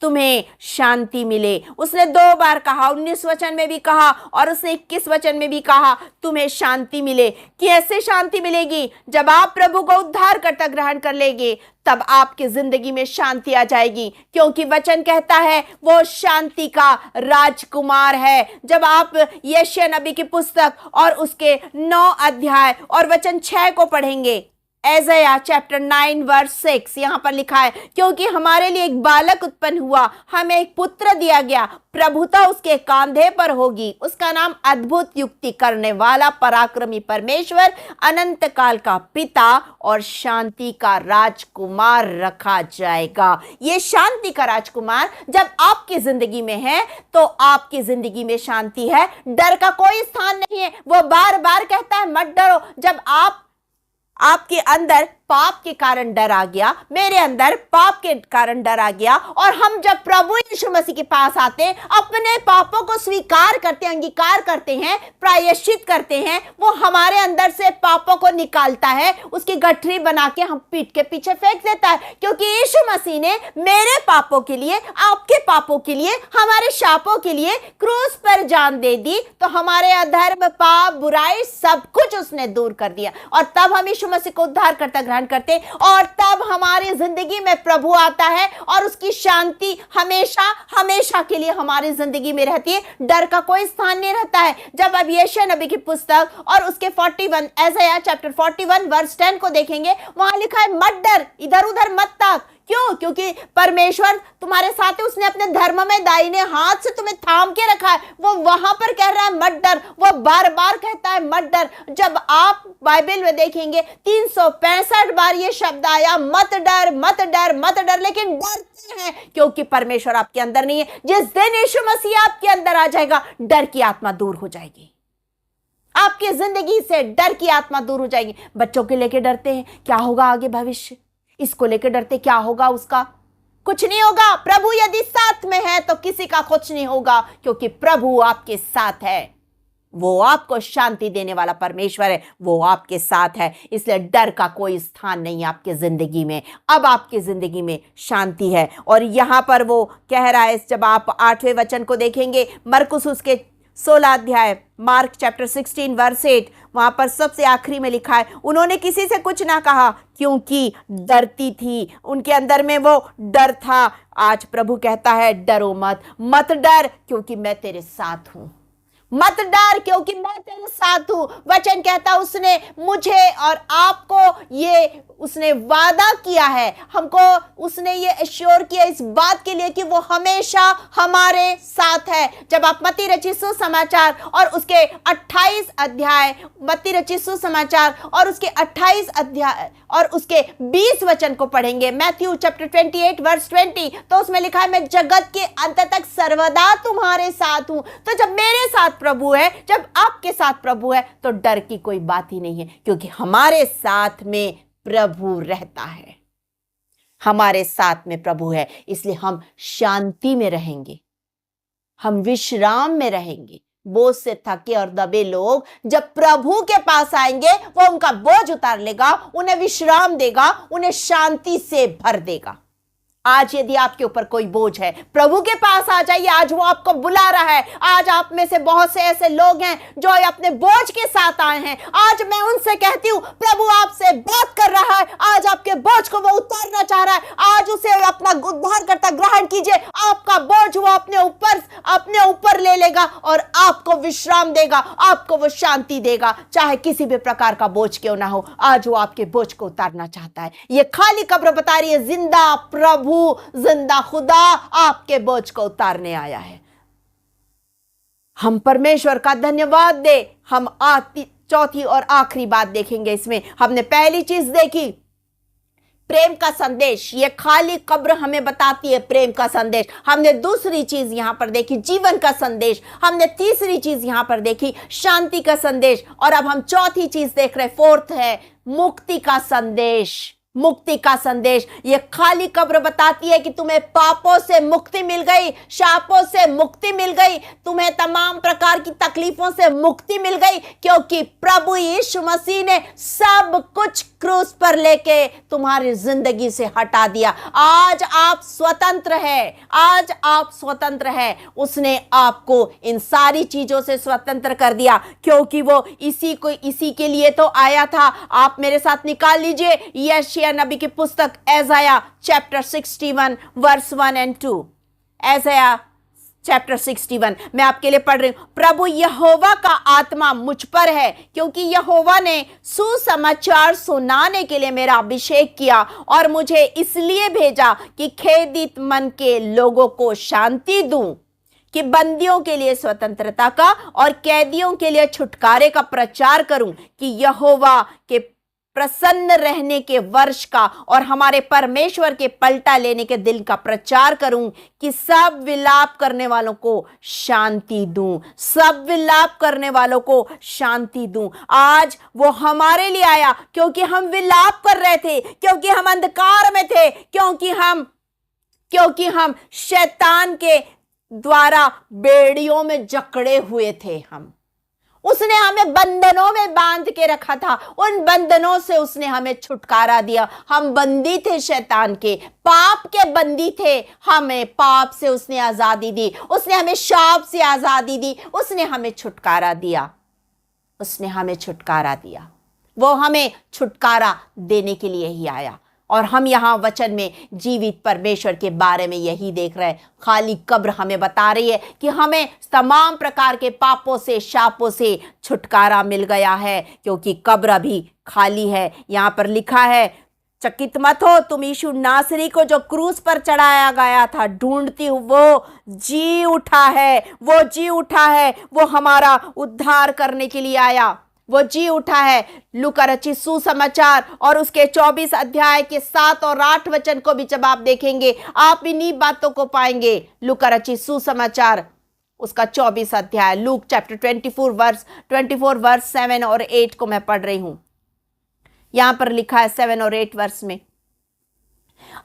तुम्हें शांति मिले। उसने 2 बार कहा, 19 वचन में भी कहा और उसने 21 वचन में भी कहा तुम्हें शांति मिले। कैसे शांति मिलेगी? जब आप प्रभु को उद्धारकर्ता ग्रहण कर लेंगे, तब आपकी जिंदगी में शांति आ जाएगी, क्योंकि वचन कहता है वो शांति का राजकुमार है। जब आप यशायाह नबी की पुस्तक और उसके 9 अध्याय और वचन 6 को पढ़ेंगे, एसाया चैप्टर 9 वर्स 6, यहां पर लिखा है, क्योंकि हमारे लिए एक बालक उत्पन्न हुआ, हमें एक पुत्र दिया गया, प्रभुता उसके कांधे पर होगी, उसका नाम अद्भुत युक्ति करने वाला, पराक्रमी परमेश्वर, अनंत काल का पिता और शांति का राजकुमार रखा जाएगा। ये शांति का राजकुमार जब आपकी जिंदगी में है, तो आपकी जिंदगी में शांति है। डर का कोई स्थान नहीं है। वो बार बार कहता है मत डरो। जब आपके अंदर पाप के कारण डर आ गया, मेरे अंदर पाप के कारण डर आ गया, और हम जब प्रभु यीशु मसीह के पास आते हैं, अपने पापों को स्वीकार करते हैं, अंगीकार करते हैं, प्रायश्चित करते हैं, वो हमारे अंदर से पापों को निकालता है, उसकी गठरी बना के हम पीठ के पीछे फेंक देता है। क्योंकि यीशु मसीह ने मेरे पापों के लिए, आपके पापों के लिए, हमारे शापों के लिए क्रूस पर जान दे दी, तो हमारे अधर्म, पाप, बुराई सब कुछ उसने दूर कर दिया। और तब हम यीशु मसीह को उद्धारकर्ता ग्रहण करते, और तब हमारी जिंदगी में प्रभु आता है और उसकी शांति हमेशा हमेशा के लिए हमारी जिंदगी में रहती है। डर का कोई स्थान नहीं रहता है। जब अब यशायाह नबी की पुस्तक और उसके 41, एसाया चैप्टर 41 वर्स 10 को देखेंगे, वहां लिखा है मत डर, इधर उधर मत ताक। क्यों? क्योंकि परमेश्वर तुम्हारे साथ है। उसने अपने धर्म में दाहिने हाथ से तुम्हें थाम के रखा है। वो वहां पर कह रहा है मत डर, वो बार बार कहता है मत डर। जब आप बाइबल में देखेंगे 365 बार ये शब्द आया, मत डर, मत डर, मत डर, लेकिन डरते हैं क्योंकि परमेश्वर आपके अंदर नहीं है। जिस दिन यीशु मसीह आपके अंदर आ जाएगा, डर की आत्मा दूर हो जाएगी। आपकी जिंदगी से डर की आत्मा दूर हो जाएगी। बच्चों के लेके डरते हैं, क्या होगा आगे भविष्य, इसको लेकर डरते, क्या होगा उसका, कुछ नहीं होगा। प्रभु यदि साथ में है तो किसी का कुछ नहीं होगा, क्योंकि प्रभु आपके साथ है। वो आपको शांति देने वाला परमेश्वर है, वो आपके साथ है। इसलिए डर का कोई स्थान नहीं है आपके जिंदगी में। अब आपकी जिंदगी में शांति है। और यहां पर वो कह रहा है, जब आप 8वें वचन को देखेंगे, मरकुस उसके 16 अध्याय, मार्क चैप्टर 16 वर्स 8, वहां पर सबसे आखिरी में लिखा है, उन्होंने किसी से कुछ ना कहा क्योंकि डरती थी। उनके अंदर में वो डर था। आज प्रभु कहता है, डरो मत, मत डर क्योंकि मैं तेरे साथ हूं। मत डर क्योंकि मैं तेरे साथ हूं। वचन कहता, उसने मुझे और आपको ये उसने वादा किया है, हमको उसने ये एश्योर किया इस बात के लिए कि वो हमेशा हमारे साथ है। जब आप मत्ती रचित सुसमाचार और उसके 28 अध्याय, मत्ती रचित सुसमाचार और उसके 28 अध्याय और उसके 20 वचन को पढ़ेंगे, मैथ्यू चैप्टर 28 वर्स 20, तो उसमें लिखा है, मैं जगत के अंत तक सर्वदा तुम्हारे साथ हूं। तो जब मेरे साथ प्रभु है, जब आपके साथ प्रभु है, तो डर की कोई बात ही नहीं है, क्योंकि हमारे साथ में प्रभु रहता है। हमारे साथ में प्रभु है, इसलिए हम शांति में रहेंगे, हम विश्राम में रहेंगे। बोझ से थके और दबे लोग जब प्रभु के पास आएंगे, वो उनका बोझ उतार लेगा, उन्हें विश्राम देगा, उन्हें शांति से भर देगा। आज यदि आपके ऊपर कोई बोझ है, प्रभु के पास आ जाइए। आज वो आपको बुला रहा है। आज आप में से बहुत से ऐसे लोग हैं जो अपने बोझ के साथ आए हैं। आज मैं उनसे कहती हूं, प्रभु आपसे बात कर रहा है। आज आपके बोझ को वो उतारना चाह रहा है। आज उसे अपना उद्धारकर्ता ग्रहण कीजिए। आपका बोझ वो अपने ऊपर ले लेगा और आपको विश्राम देगा, आपको वो शांति देगा, चाहे किसी भी प्रकार का बोझ क्यों ना हो। आज वो आपके बोझ को उतारना चाहता है। ये खाली कब्र बता रही है, जिंदा प्रभु, जिंदा खुदा आपके बोझ को उतारने आया है। हम परमेश्वर का धन्यवाद दे। हम चौथी और आखिरी बात देखेंगे। इसमें हमने पहली चीज देखी, प्रेम का संदेश। ये खाली कब्र हमें बताती है प्रेम का संदेश। हमने दूसरी चीज यहां पर देखी, जीवन का संदेश। हमने तीसरी चीज यहां पर देखी, शांति का संदेश। और अब हम चौथी चीज देख रहे, फोर्थ है मुक्ति का संदेश। मुक्ति का संदेश। यह खाली कब्र बताती है कि तुम्हें पापों से मुक्ति मिल गई, शापों से मुक्ति मिल गई, तुम्हें तमाम प्रकार की तकलीफों से मुक्ति मिल गई, क्योंकि प्रभु यीशु मसीह ने सब कुछ क्रूस पर लेके तुम्हारी जिंदगी से हटा दिया। आज आप स्वतंत्र हैं। आज आप स्वतंत्र हैं। उसने आपको इन सारी चीजों से स्वतंत्र कर दिया, क्योंकि वो इसी के लिए तो आया था। आप मेरे साथ निकाल लीजिए यशायाह नबी की पुस्तक एसाया चैप्टर 61 वर्स 1 और 2। एसाया चैप्टर 61 मैं आपके लिए पढ़ रही हूं। प्रभु यहोवा का आत्मा मुझ पर है, क्योंकि यहोवा ने सुसमाचार सुनाने के लिए मेरा अभिषेक किया और मुझे इसलिए भेजा कि खेदित मन के लोगों को शांति दूं, कि बंदियों के लिए स्वतंत्रता का और कैदियों के लिए छुटकारे का प्रचार करूं, कि यहोवा के प्रसन्न रहने के वर्ष का और हमारे परमेश्वर के पलटा लेने के दिन का प्रचार करूं, कि सब विलाप करने वालों को शांति दूं, सब विलाप करने वालों को शांति दूं। आज वो हमारे लिए आया, क्योंकि हम विलाप कर रहे थे, क्योंकि हम अंधकार में थे, क्योंकि हम शैतान के द्वारा बेड़ियों में जकड़े हुए थे। उसने हमें बंधनों में बांध के रखा था। उन बंधनों से उसने हमें छुटकारा दिया। हम बंदी थे शैतान के, पाप के बंदी थे। हमें पाप से उसने आजादी दी, उसने हमें शाप से आजादी दी, उसने हमें छुटकारा दिया, उसने हमें छुटकारा दिया। वो हमें छुटकारा देने के लिए ही आया। और हम यहां वचन में जीवित परमेश्वर के बारे में यही देख रहे हैं। खाली कब्र हमें बता रही है कि हमें तमाम प्रकार के पापों से, शापों से छुटकारा मिल गया है, क्योंकि कब्र अभी खाली है। यहां पर लिखा है, चकित मत हो, तुम यीशु नासरी को जो क्रूस पर चढ़ाया गया था ढूंढती हूं। वो जी उठा है, वो जी उठा है, वो हमारा उद्धार करने के लिए आया, वो जी उठा है। लूका रचित सुसमाचार और उसके 24 अध्याय के 7 और 8 वचन को भी जब आप देखेंगे, आप इन्हीं बातों को पाएंगे। लूका रचित सुसमाचार उसका 24 अध्याय, लूक चैप्टर 24 वर्स 7 और 8 को मैं पढ़ रही हूं। यहां पर लिखा है 7 और 8 वर्स में,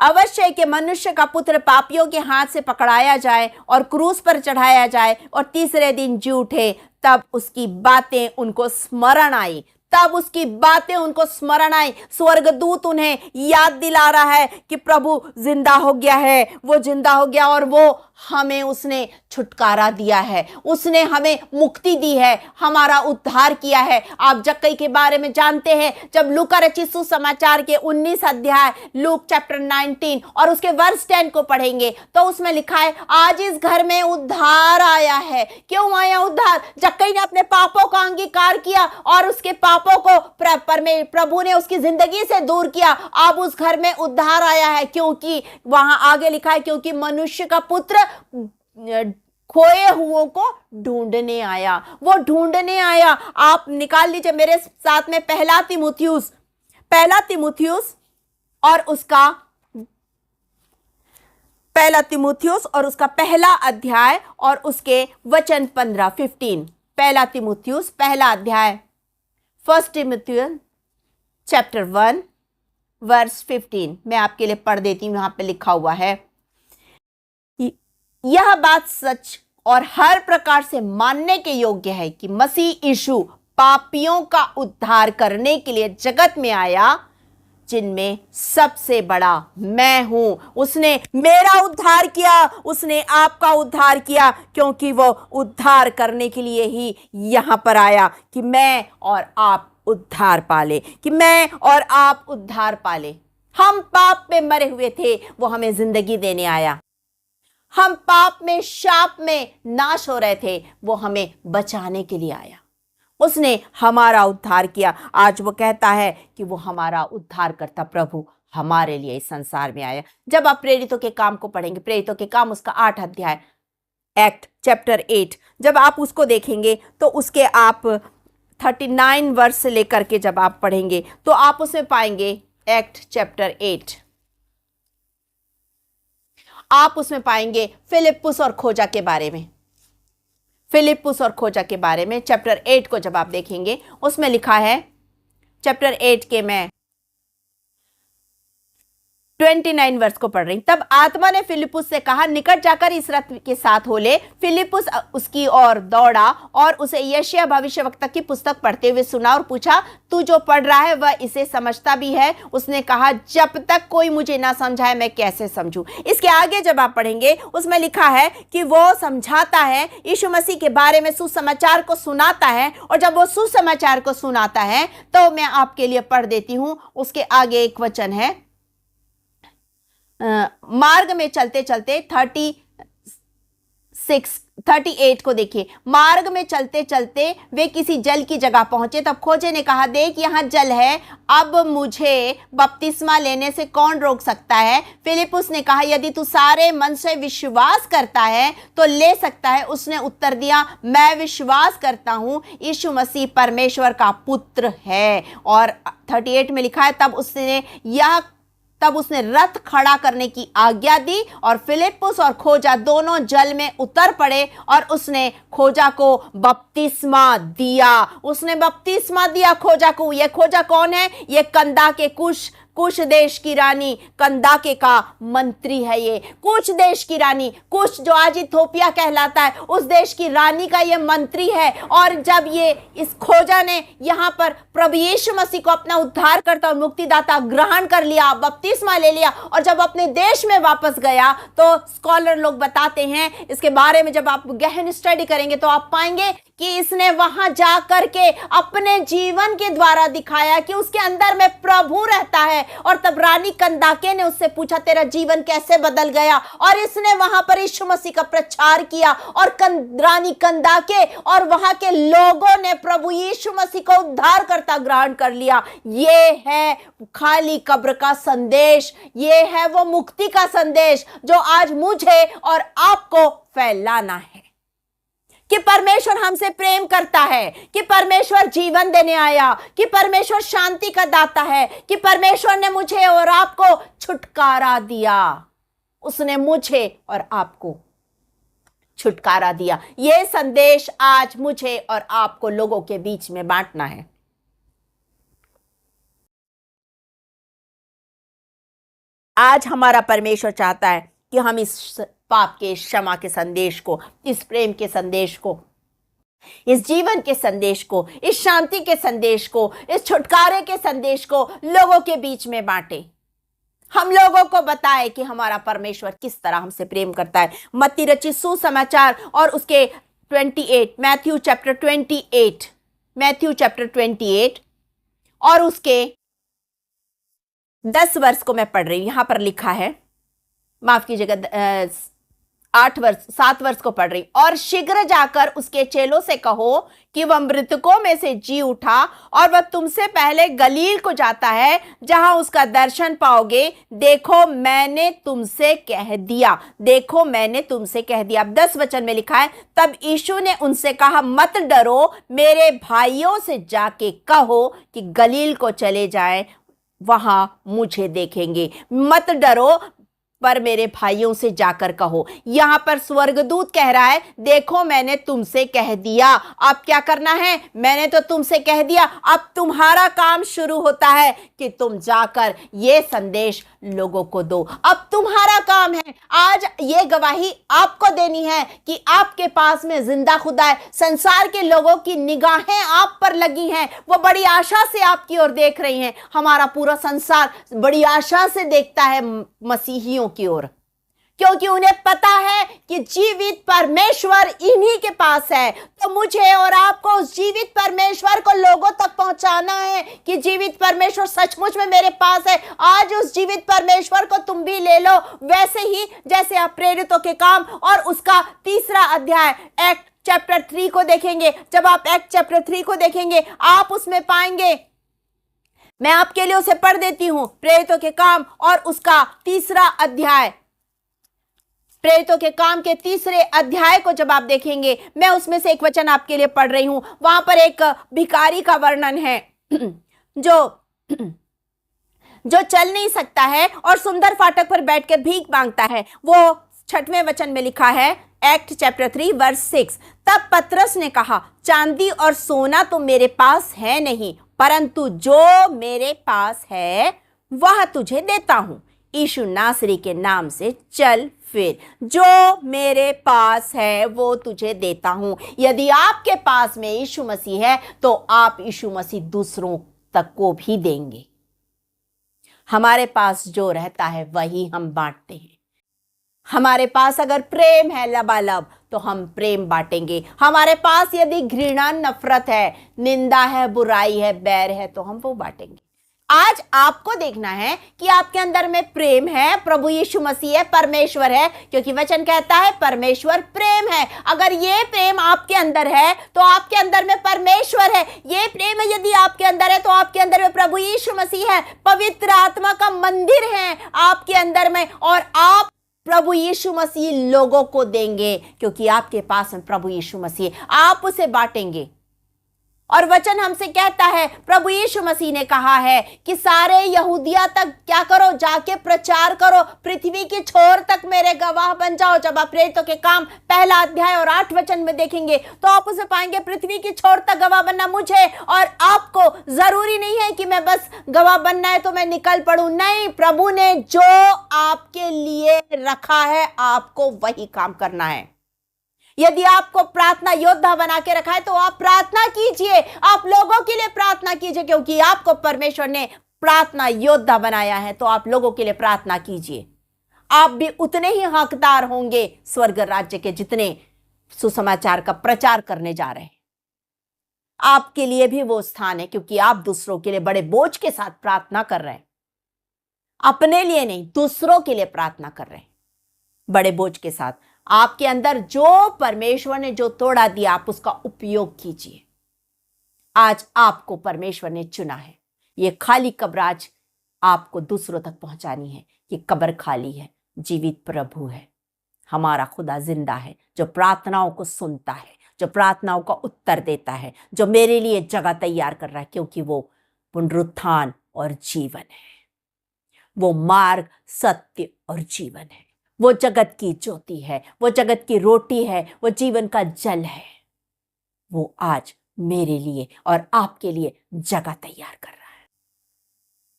अवश्य कि मनुष्य का पुत्र पापियों के हाथ से पकड़ाया जाए और क्रूस पर चढ़ाया जाए और तीसरे दिन जी उठे। तब उसकी बातें उनको स्मरण आई, तब उसकी बातें उनको स्मरण आई। स्वर्गदूत उन्हें याद दिला रहा है कि प्रभु जिंदा हो गया है, वो जिंदा हो गया और वो हमें उसने छुटकारा दिया है, उसने हमें मुक्ति दी है, हमारा उद्धार किया है। आप जक्कई के बारे में जानते हैं, जब लूका रचित सुसमाचार के 19 अध्याय लूक चैप्टर 19 और उसके वर्ष 10 को पढ़ेंगे तो उसमें लिखा है, आज इस घर में उद्धार आया है। क्यों आया उद्धार? जक्कई ने अपने पापों का अंगीकार किया और उसके पापों को प्रभु ने उसकी जिंदगी से दूर किया। अब उस घर में उद्धार आया है, क्योंकि वहां आगे लिखा है, क्योंकि मनुष्य का पुत्र खोए हुओं को ढूंढने आया। वो ढूंढने आया। आप निकाल लीजिए मेरे साथ में पहला तिमुथियुस और उसका पहला अध्याय और उसके वचन 15 पहला तिमुथियुस पहला अध्याय, फर्स्ट तिमुथियुस चैप्टर 1 वर्स 15। मैं आपके लिए पढ़ देती हूं, यहां पे लिखा हुआ है, यह बात सच और हर प्रकार से मानने के योग्य है कि मसीह यीशु पापियों का उद्धार करने के लिए जगत में आया, जिनमें सबसे बड़ा मैं हूं। उसने मेरा उद्धार किया, उसने आपका उद्धार किया, क्योंकि वो उद्धार करने के लिए ही यहां पर आया कि मैं और आप उद्धार पाले, कि मैं और आप उद्धार पाले। हम पाप में मरे हुए थे, वो हमें जिंदगी देने आया। हम पाप में, शाप में नाश हो रहे थे, वो हमें बचाने के लिए आया। उसने हमारा उद्धार किया। आज वो कहता है कि वो हमारा उद्धार करता प्रभु हमारे लिए इस संसार में आया। जब आप प्रेरितों के काम को पढ़ेंगे, प्रेरितों के काम उसका 8 अध्याय, एक्ट चैप्टर 8, जब आप उसको देखेंगे तो उसके आप 39 वर्ष से लेकर के जब आप पढ़ेंगे तो आप उसमें पाएंगे, एक्ट चैप्टर 8, आप उसमें पाएंगे फिलिप्पुस और खोजा के बारे में। फिलिप्पुस और खोजा के बारे में चैप्टर 8 को जब आप देखेंगे उसमें लिखा है, चैप्टर 8 के मैं 29 वर्ष को पढ़ रही। तब आत्मा ने फिलिप्पुस से कहा, निकट जाकर इस रथ के साथ हो ले। फिलिप्पुस उसकी ओर दौड़ा और उसे यशायाह भविष्यवक्ता की पुस्तक पढ़ते हुए सुना और पूछा, तू जो पढ़ रहा है वह इसे समझता भी है? उसने कहा, जब तक कोई मुझे ना समझाए मैं कैसे समझूं। इसके आगे जब आप पढ़ेंगे उसमें लिखा है कि वो समझाता है, यीशु मसीह के बारे में सुसमाचार को सुनाता है। और जब वो सुसमाचार को सुनाता है तो मैं आपके लिए पढ़ देती हूं, उसके आगे एक वचन है, मार्ग में चलते चलते 38 को देखिए। मार्ग में चलते चलते वे किसी जल की जगह पहुंचे। तब खोजे ने कहा, देख यहां जल है, अब मुझे बपतिस्मा लेने से कौन रोक सकता है? फिलिप्पुस ने कहा, यदि तू सारे मन से विश्वास करता है तो ले सकता है। उसने उत्तर दिया, मैं विश्वास करता हूं यीशु मसीह परमेश्वर का पुत्र है। और 38 में लिखा है, तब उसने रथ खड़ा करने की आज्ञा दी और फिलिप्पुस और खोजा दोनों जल में उतर पड़े और उसने खोजा को बपतिस्मा दिया। उसने बपतिस्मा दिया खोजा को। यह खोजा कौन है? यह कंदाके कुश देश की रानी कंदाके का मंत्री है। ये कुश देश की रानी, कुश जो आज इथोपिया कहलाता है, उस देश की रानी का ये मंत्री है। और जब ये इस खोजा ने यहाँ पर प्रभु यीशु मसीह को अपना उद्धारकर्ता और मुक्तिदाता ग्रहण कर लिया, बपतिस्मा ले लिया और जब अपने देश में वापस गया तो स्कॉलर लोग बताते हैं इसके बारे में, जब आप गहन स्टडी करेंगे तो आप पाएंगे कि इसने वहां जाकर के अपने जीवन के द्वारा दिखाया कि उसके अंदर में प्रभु रहता है। और तब रानी कंदाके ने उससे पूछा, तेरा जीवन कैसे बदल गया? और इसने वहां पर यीशु मसीह का प्रचार किया और रानी कंदाके और वहां के लोगों ने प्रभु यीशु मसीह को उद्धारकर्ता ग्रहण कर लिया। ये है खाली कब्र का संदेश, ये है वो मुक्ति का संदेश जो आज मुझे और आपको फैलाना है कि परमेश्वर हमसे प्रेम करता है, कि परमेश्वर जीवन देने आया, कि परमेश्वर शांति का दाता है, कि परमेश्वर ने मुझे और आपको छुटकारा दिया। उसने मुझे और आपको छुटकारा दिया। यह संदेश आज मुझे और आपको लोगों के बीच में बांटना है। आज हमारा परमेश्वर चाहता है कि हम इस पाप के, इस क्षमा के संदेश को, इस प्रेम के संदेश को, इस जीवन के संदेश को, इस शांति के संदेश को, इस छुटकारे के संदेश को लोगों के बीच में बांटे। हम लोगों को बताए कि हमारा परमेश्वर किस तरह हमसे प्रेम करता है। मत्ती रचित सुसमाचार और उसके 28, मैथ्यू चैप्टर 28 और उसके 10 वर्ष को मैं पढ़ रही हूं। यहां पर लिखा है, माफ कीजिएगा, 7 वर्ष को पढ़ रही। और शीघ्र जाकर उसके चेलों से कहो कि वह मृतकों में से जी उठा और वह तुमसे पहले गलील को जाता है, जहां उसका दर्शन पाओगे। देखो मैंने तुमसे कह दिया, देखो मैंने तुमसे कह दिया। 10 वचन में लिखा है, तब यीशु ने उनसे कहा, मत डरो, मेरे भाइयों से जाके कहो कि गलील को चले जाएं, वहां मुझे देखेंगे। मत डरो, पर मेरे भाइयों से जाकर कहो। यहां पर स्वर्गदूत कह रहा है, देखो मैंने तुमसे कह दिया। अब क्या करना है? मैंने तो तुमसे कह दिया, अब तुम्हारा काम शुरू होता है कि तुम जाकर ये संदेश लोगों को दो। अब तुम्हारा काम है आज ये गवाही आपको देनी है कि आपके पास में जिंदा खुदा है। संसार के लोगों की निगाहें आप पर लगी हैं, वो बड़ी आशा से आपकी ओर देख रही हैं। हमारा पूरा संसार बड़ी आशा से देखता है मसीहियों की ओर, क्योंकि उन्हें पता है कि जीवित परमेश्वर इन्हीं के पास है। तो मुझे और आपको उस जीवित परमेश्वर को लोगों तक पहुंचाना है कि जीवित परमेश्वर सचमुच में मेरे पास है। आज उस जीवित परमेश्वर को तुम भी ले लो, वैसे ही जैसे आप प्रेरितों के काम और उसका 3रा अध्याय एक्ट चैप्टर 3 को देखेंगे। जब आप एक्ट चैप्टर 3 को देखेंगे, आप उसमें पाएंगे, मैं आपके लिए उसे पढ़ देती हूं, प्रेरितों के काम और उसका 3रा अध्याय। प्रेरितों के काम के 3रे अध्याय को जब आप देखेंगे, मैं उसमें से एक वचन आपके लिए पढ़ रही हूं। वहां पर एक भिखारी का वर्णन है जो चल नहीं सकता है और सुंदर फाटक पर बैठकर भीख मांगता है। वो 6वें वचन में लिखा है, एक्ट चैप्टर 3 वर्स 6। तब पतरस ने कहा, चांदी और सोना तो मेरे पास है नहीं, परंतु जो मेरे पास है वह तुझे देता हूं। यीशु नासरी के नाम से चल फिर, जो मेरे पास है वो तुझे देता हूं। यदि आपके पास में यीशु मसीह है तो आप यीशु मसीह दूसरों तक को भी देंगे। हमारे पास जो रहता है वही हम बांटते हैं। हमारे पास अगर प्रेम है लबालब तो हम प्रेम बांटेंगे। हमारे पास यदि घृणा, नफरत है, निंदा है, बुराई है, बैर है, तो हम वो बांटेंगे। आज आपको देखना है कि आपके अंदर में प्रेम है, प्रभु यीशु मसीह है, परमेश्वर है, क्योंकि वचन कहता है परमेश्वर प्रेम है। अगर ये प्रेम आपके अंदर है तो आपके अंदर में परमेश्वर है। ये प्रेम यदि आपके अंदर है तो आपके अंदर में प्रभु यीशु मसीह है। पवित्र आत्मा का मंदिर है आपके अंदर में, और आप प्रभु यीशु मसीह लोगों को देंगे, क्योंकि आपके पास में प्रभु यीशु मसीह, आप उसे बांटेंगे। और वचन हमसे कहता है, प्रभु यीशु मसीह ने कहा है कि सारे यहूदिया तक क्या करो, जाके प्रचार करो, पृथ्वी की छोर तक मेरे गवाह बन जाओ। जब आप प्रेरितों के काम 1 अध्याय और 8 वचन में देखेंगे तो आप उसे पाएंगे, पृथ्वी की छोर तक गवाह बनना मुझे और आपको। जरूरी नहीं है कि मैं बस गवाह बनना है तो मैं निकल पड़ूं, नहीं, प्रभु ने जो आपके लिए रखा है आपको वही काम करना है। यदि आपको प्रार्थना योद्धा बना के रखा है तो आप प्रार्थना कीजिए, आप लोगों के लिए प्रार्थना कीजिए, क्योंकि आपको परमेश्वर ने प्रार्थना योद्धा बनाया है। तो आप लोगों के लिए प्रार्थना कीजिए। आप भी उतने ही हकदार होंगे स्वर्ग राज्य के जितने सुसमाचार का प्रचार करने जा रहे हैं। आपके लिए भी वो स्थान है, क्योंकि आप दूसरों के लिए बड़े बोझ के साथ प्रार्थना कर रहे हैं। अपने लिए नहीं, दूसरों के लिए प्रार्थना कर रहे हैं बड़े बोझ के साथ। आपके अंदर जो परमेश्वर ने जो तोड़ा दिया, आप उसका उपयोग कीजिए। आज आपको परमेश्वर ने चुना है। ये खाली कब्र आज आपको दूसरों तक पहुंचानी है। ये कब्र खाली है, जीवित प्रभु है, हमारा खुदा जिंदा है, जो प्रार्थनाओं को सुनता है, जो प्रार्थनाओं का उत्तर देता है, जो मेरे लिए जगह तैयार कर रहा है, क्योंकि वो पुनरुत्थान और जीवन है। वो मार्ग, सत्य और जीवन है। वो जगत की ज्योति है, वो जगत की रोटी है, वो जीवन का जल है। वो आज मेरे लिए और आपके लिए जगह तैयार कर रहा है,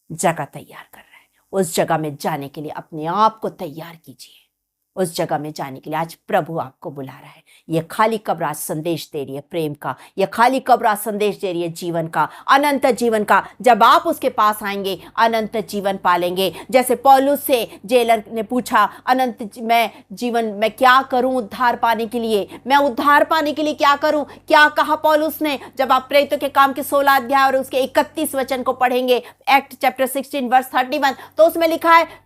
जगह तैयार कर रहा है। उस जगह में जाने के लिए अपने आप को तैयार कीजिए। उस जगह में जाने के लिए आज प्रभु आपको बुला रहा है। ये खाली कब्र आज संदेश दे रही है प्रेम का, ये खाली कब्र आज संदेश दे रही है जीवन का, अनंत जीवन का। जब आप उसके पास आएंगे अनंत जीवन पालेंगे। जैसे पौलुस से जेलर ने पूछा, अनंत मैं जीवन मैं क्या करूं उद्धार पाने के लिए, मैं उद्धार पाने के लिए क्या करूं? क्या कहा पौलुस ने? जब आप प्रेरितों के काम के 16 अध्याय और उसके 31 वचन को पढ़ेंगे, एक्ट चैप्टर 16 वर्स 31, तो उसमें लिखा है,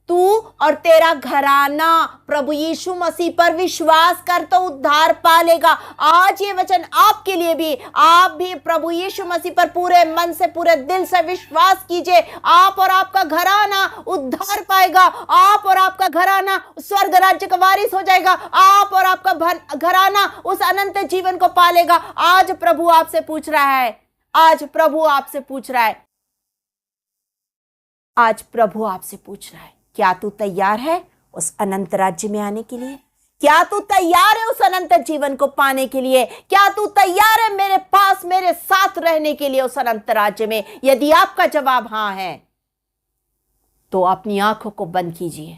तू और तेरा घराना प्रभु यीशु मसीह पर विश्वास कर तो उद्धार पालेगा। आज ये वचन आपके लिए भी, आप भी प्रभु यीशु मसीह पर पूरे मन से पूरे दिल से विश्वास कीजिए। आप और आपका घराना उद्धार पाएगा। आप और आपका घराना स्वर्ग राज्य का वारिस हो जाएगा। आप और आपका घराना उस अनंत जीवन को पालेगा। आज प्रभु आपसे पूछ रहा है, आज प्रभु आपसे पूछ रहा है, आज प्रभु आपसे पूछ रहा है, क्या तू तैयार है उस अनंत राज्य में आने के लिए? क्या तू तैयार है उस अनंत जीवन को पाने के लिए? क्या तू तैयार है मेरे पास मेरे साथ रहने के लिए उस अनंत राज्य में? यदि आपका जवाब हां है तो अपनी आंखों को बंद कीजिए,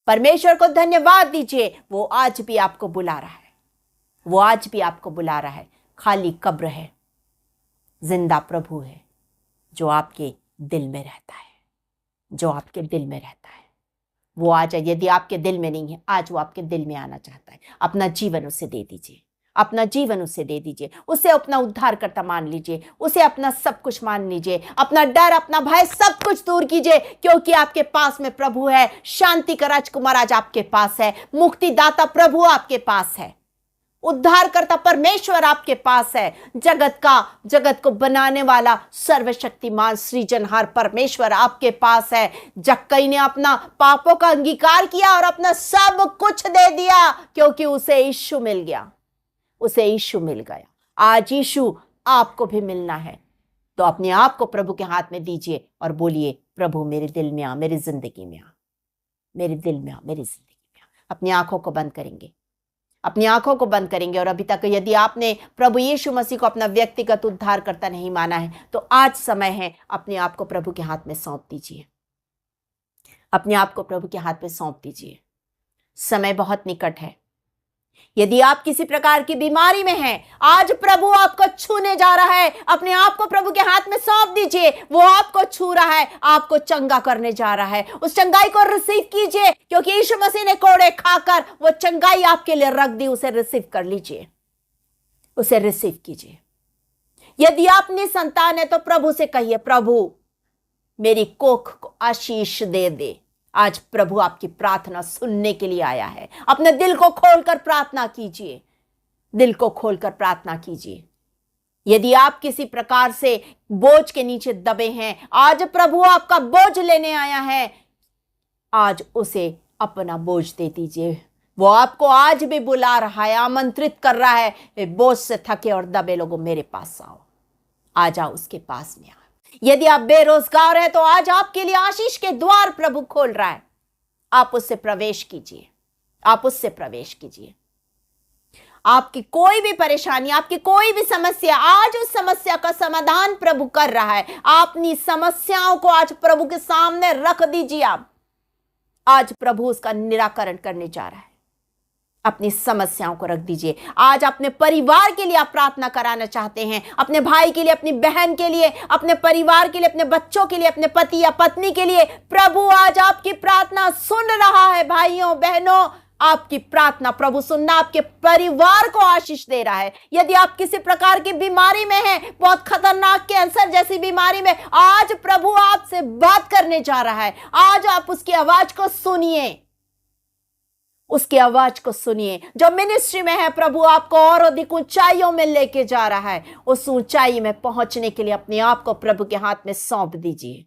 परमेश्वर को धन्यवाद दीजिए। वो आज भी आपको बुला रहा है, वो आज भी आपको बुला रहा है। खाली कब्र है, जिंदा प्रभु है जो आपके दिल में रहता है, जो आपके दिल में रहता है। वो आज, यदि आपके दिल में नहीं है, आज वो आपके दिल में आना चाहता है। अपना जीवन उसे दे दीजिए, अपना जीवन उसे दे दीजिए, उसे अपना उद्धारकर्ता मान लीजिए, उसे अपना सब कुछ मान लीजिए। अपना डर अपना भय सब कुछ दूर कीजिए, क्योंकि आपके पास में प्रभु है। शांति का राजकुमार आज आपके पास है, मुक्तिदाता प्रभु आपके पास है, उद्धारकर्ता परमेश्वर आपके पास है। जगत को बनाने वाला सर्वशक्तिमान सृजनहार परमेश्वर आपके पास है। जक्कई ने अपना पापों का अंगीकार किया और अपना सब कुछ दे दिया, क्योंकि उसे यीशु मिल गया, उसे यीशु मिल गया। आज यीशु आपको भी मिलना है, तो अपने आप को प्रभु के हाथ में दीजिए और बोलिए, प्रभु मेरे दिल में आ, मेरी जिंदगी में आ, मेरे दिल में आ, मेरी जिंदगी में आ। अपनी आंखों को बंद करेंगे, अपनी आंखों को बंद करेंगे। और अभी तक यदि आपने प्रभु यीशु मसीह को अपना व्यक्तिगत उद्धारकर्ता नहीं माना है, तो आज समय है, अपने आप को प्रभु के हाथ में सौंप दीजिए, अपने आप को प्रभु के हाथ में सौंप दीजिए। समय बहुत निकट है। यदि आप किसी प्रकार की बीमारी में हैं, आज प्रभु आपको छूने जा रहा है। अपने आप को प्रभु के हाथ में सौंप दीजिए, वो आपको छू रहा है, आपको चंगा करने जा रहा है। उस चंगाई को रिसीव कीजिए, क्योंकि यीशु मसीह ने कोड़े खाकर वो चंगाई आपके लिए रख दी। उसे रिसीव कर लीजिए, उसे रिसीव कीजिए। यदि आप निसंतान है तो प्रभु से कहिए, प्रभु मेरी कोख को आशीष दे दे। आज प्रभु आपकी प्रार्थना सुनने के लिए आया है। अपने दिल को खोलकर प्रार्थना कीजिए, दिल को खोलकर प्रार्थना कीजिए। यदि आप किसी प्रकार से बोझ के नीचे दबे हैं, आज प्रभु आपका बोझ लेने आया है। आज उसे अपना बोझ दे दीजिए। वो आपको आज भी बुला रहा है, आमंत्रित कर रहा है, बोझ से थके और दबे लोगों मेरे पास आओ। आ जाओ, उसके पास में आओ। यदि आप बेरोजगार हैं, तो आज आपके लिए आशीष के द्वार प्रभु खोल रहा है। आप उससे प्रवेश कीजिए, आप उससे प्रवेश कीजिए। आपकी कोई भी परेशानी, आपकी कोई भी समस्या, आज उस समस्या का समाधान प्रभु कर रहा है। अपनी समस्याओं को आज प्रभु के सामने रख दीजिए। आप आज प्रभु उसका निराकरण करने जा रहा है। अपनी समस्याओं को रख दीजिए। आज अपने परिवार के लिए आप प्रार्थना कराना चाहते हैं, अपने भाई के लिए, अपनी बहन के लिए, अपने परिवार के लिए, अपने बच्चों के लिए, अपने पति या पत्नी के लिए, प्रभु आज आपकी प्रार्थना सुन रहा है। भाइयों बहनों, आपकी प्रार्थना प्रभु सुनना, आपके परिवार को आशीष दे रहा है। यदि आप किसी प्रकार की बीमारी में हैं, बहुत खतरनाक कैंसर जैसी बीमारी में, आज प्रभु आपसे बात करने जा रहा है। आज आप उसकी आवाज को सुनिए, उसकी आवाज को सुनिए। जो मिनिस्ट्री में है, प्रभु आपको और अधिक ऊंचाइयों में लेके जा रहा है। उस ऊंचाई में पहुंचने के लिए अपने आप को प्रभु के हाथ में सौंप दीजिए।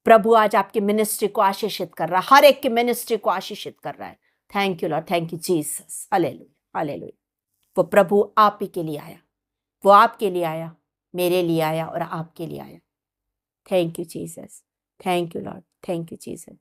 प्रभु आज आपकी मिनिस्ट्री को आशीषित कर रहा है, हर एक की मिनिस्ट्री को आशीषित कर रहा है। Thank you Lord, thank you Jesus, hallelujah, hallelujah. वो प्रभु आप ही के लिए आया, वो आपके लिए आया, मेरे लिए आया और आपके लिए आया। Thank you Jesus, thank you Lord, thank you Jesus.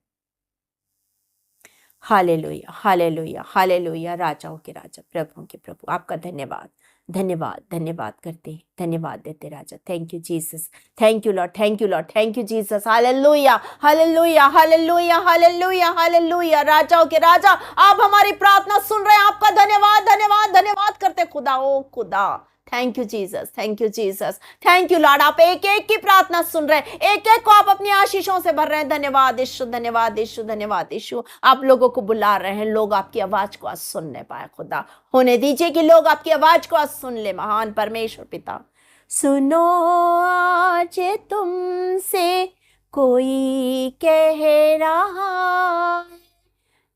Hallelujah, hallelujah, hallelujah. राजाओं के राजा, प्रभुओं के प्रभु, आपका धन्यवाद, धन्यवाद धन्यवाद करते हैं, धन्यवाद देते राजा। Thank you Jesus, thank you Lord, thank you Lord, thank you Jesus. Hallelujah hallelujah hallelujah hallelujah hallelujah. राजाओं के राजा, आप हमारी प्रार्थना सुन रहे हैं, आपका धन्यवाद धन्यवाद धन्यवाद करते खुदा। ओ खुदा, thank you Jesus, thank you Jesus, thank you Lord. आप एक एक की प्रार्थना सुन रहे हैं, एक एक को आप अपनी आशीषों से भर रहे हैं। धन्यवाद यीशु, धन्यवाद यीशु, धन्यवाद यीशु। आप लोगों को बुला रहे हैं, लोग आपकी आवाज को आज सुनने पाए खुदा। होने दीजिए कि लोग आपकी आवाज को आज सुन ले महान परमेश्वर पिता। सुनो आज तुमसे कोई कह रहा,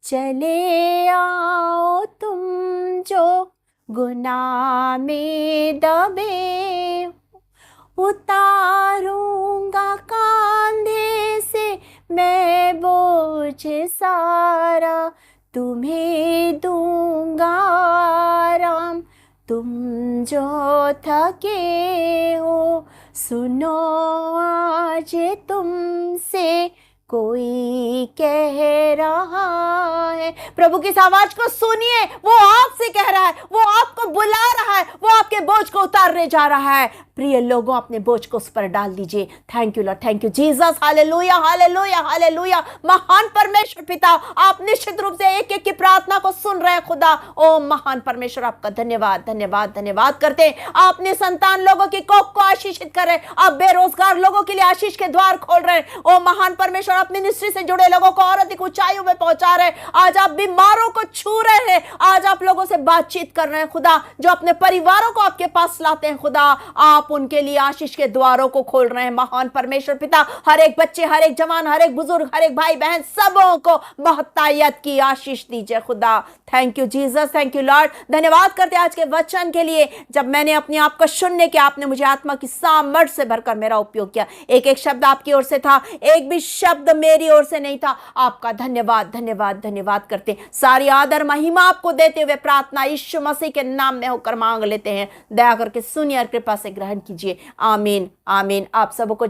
चले आओ तुम जो गुनाह में दबे, उतारूंगा कांधे से मैं बोझ सारा, तुम्हें दूंगा आराम, तुम जो थके हो। सुनो आज तुमसे कोई कह रहा है। प्रभु की इस आवाज को सुनिए, वो आपसे कह रहा है, वो आपको बुला रहा है, वो आपके बोझ को उतारने जा रहा है। प्रिय लोगों, अपने बोझ को उस पर डाल दीजिए। Thank you Lord, thank you Jesus. Hallelujah hallelujah hallelujah. महान परमेश्वर पिता, आप निश्चित रूप से एक एक की प्रार्थना को सुन रहे हैं खुदा। ओ महान परमेश्वर, आपका धन्यवाद धन्यवाद धन्यवाद करते हैं। आपने संतान लोगों की कोख को आशीषित कर रहे हैं, आप बेरोजगार लोगों के लिए आशीष के द्वार खोल रहे हैं। ओ महान परमेश्वर, आप मिनिस्ट्री से जुड़े लोगों को और अधिक ऊंचाइयों में पहुंचा रहे हैं। आज आप बीमारों को छू रहे हैं, आज आप लोगों से बातचीत कर रहे हैं खुदा, जो अपने परिवारों को आपके पास लाते हैं खुदा। आप उनके लिए आशीष के द्वारों को खोल रहे हैं महान परमेश्वर पिता। हर एक बच्चे, हर एक जवान, हर एक बुजुर्ग, हर एक भाई बहन, सबों को बहुतायत की आशीष दीजिए खुदा। Thank you Jesus, thank you Lord. धन्यवाद करते आज के वचन के लिए, जब मैंने अपने आप को सुनने के, आपने मुझे आत्मा की सामर्थ से भरकर मेरा उपयोग किया। एक एक शब्द आपकी ओर से था, एक भी शब्द मेरी ओर से नहीं था। आपका धन्यवाद धन्यवाद धन्यवाद करते, सारी आदर महिमा आपको देते हुए प्रार्थना यीशु मसीह के नाम में होकर मांग लेते हैं। दया करके सुनिए और कृपा से ग्रहण कीजिए। आमीन आमीन। आप सबको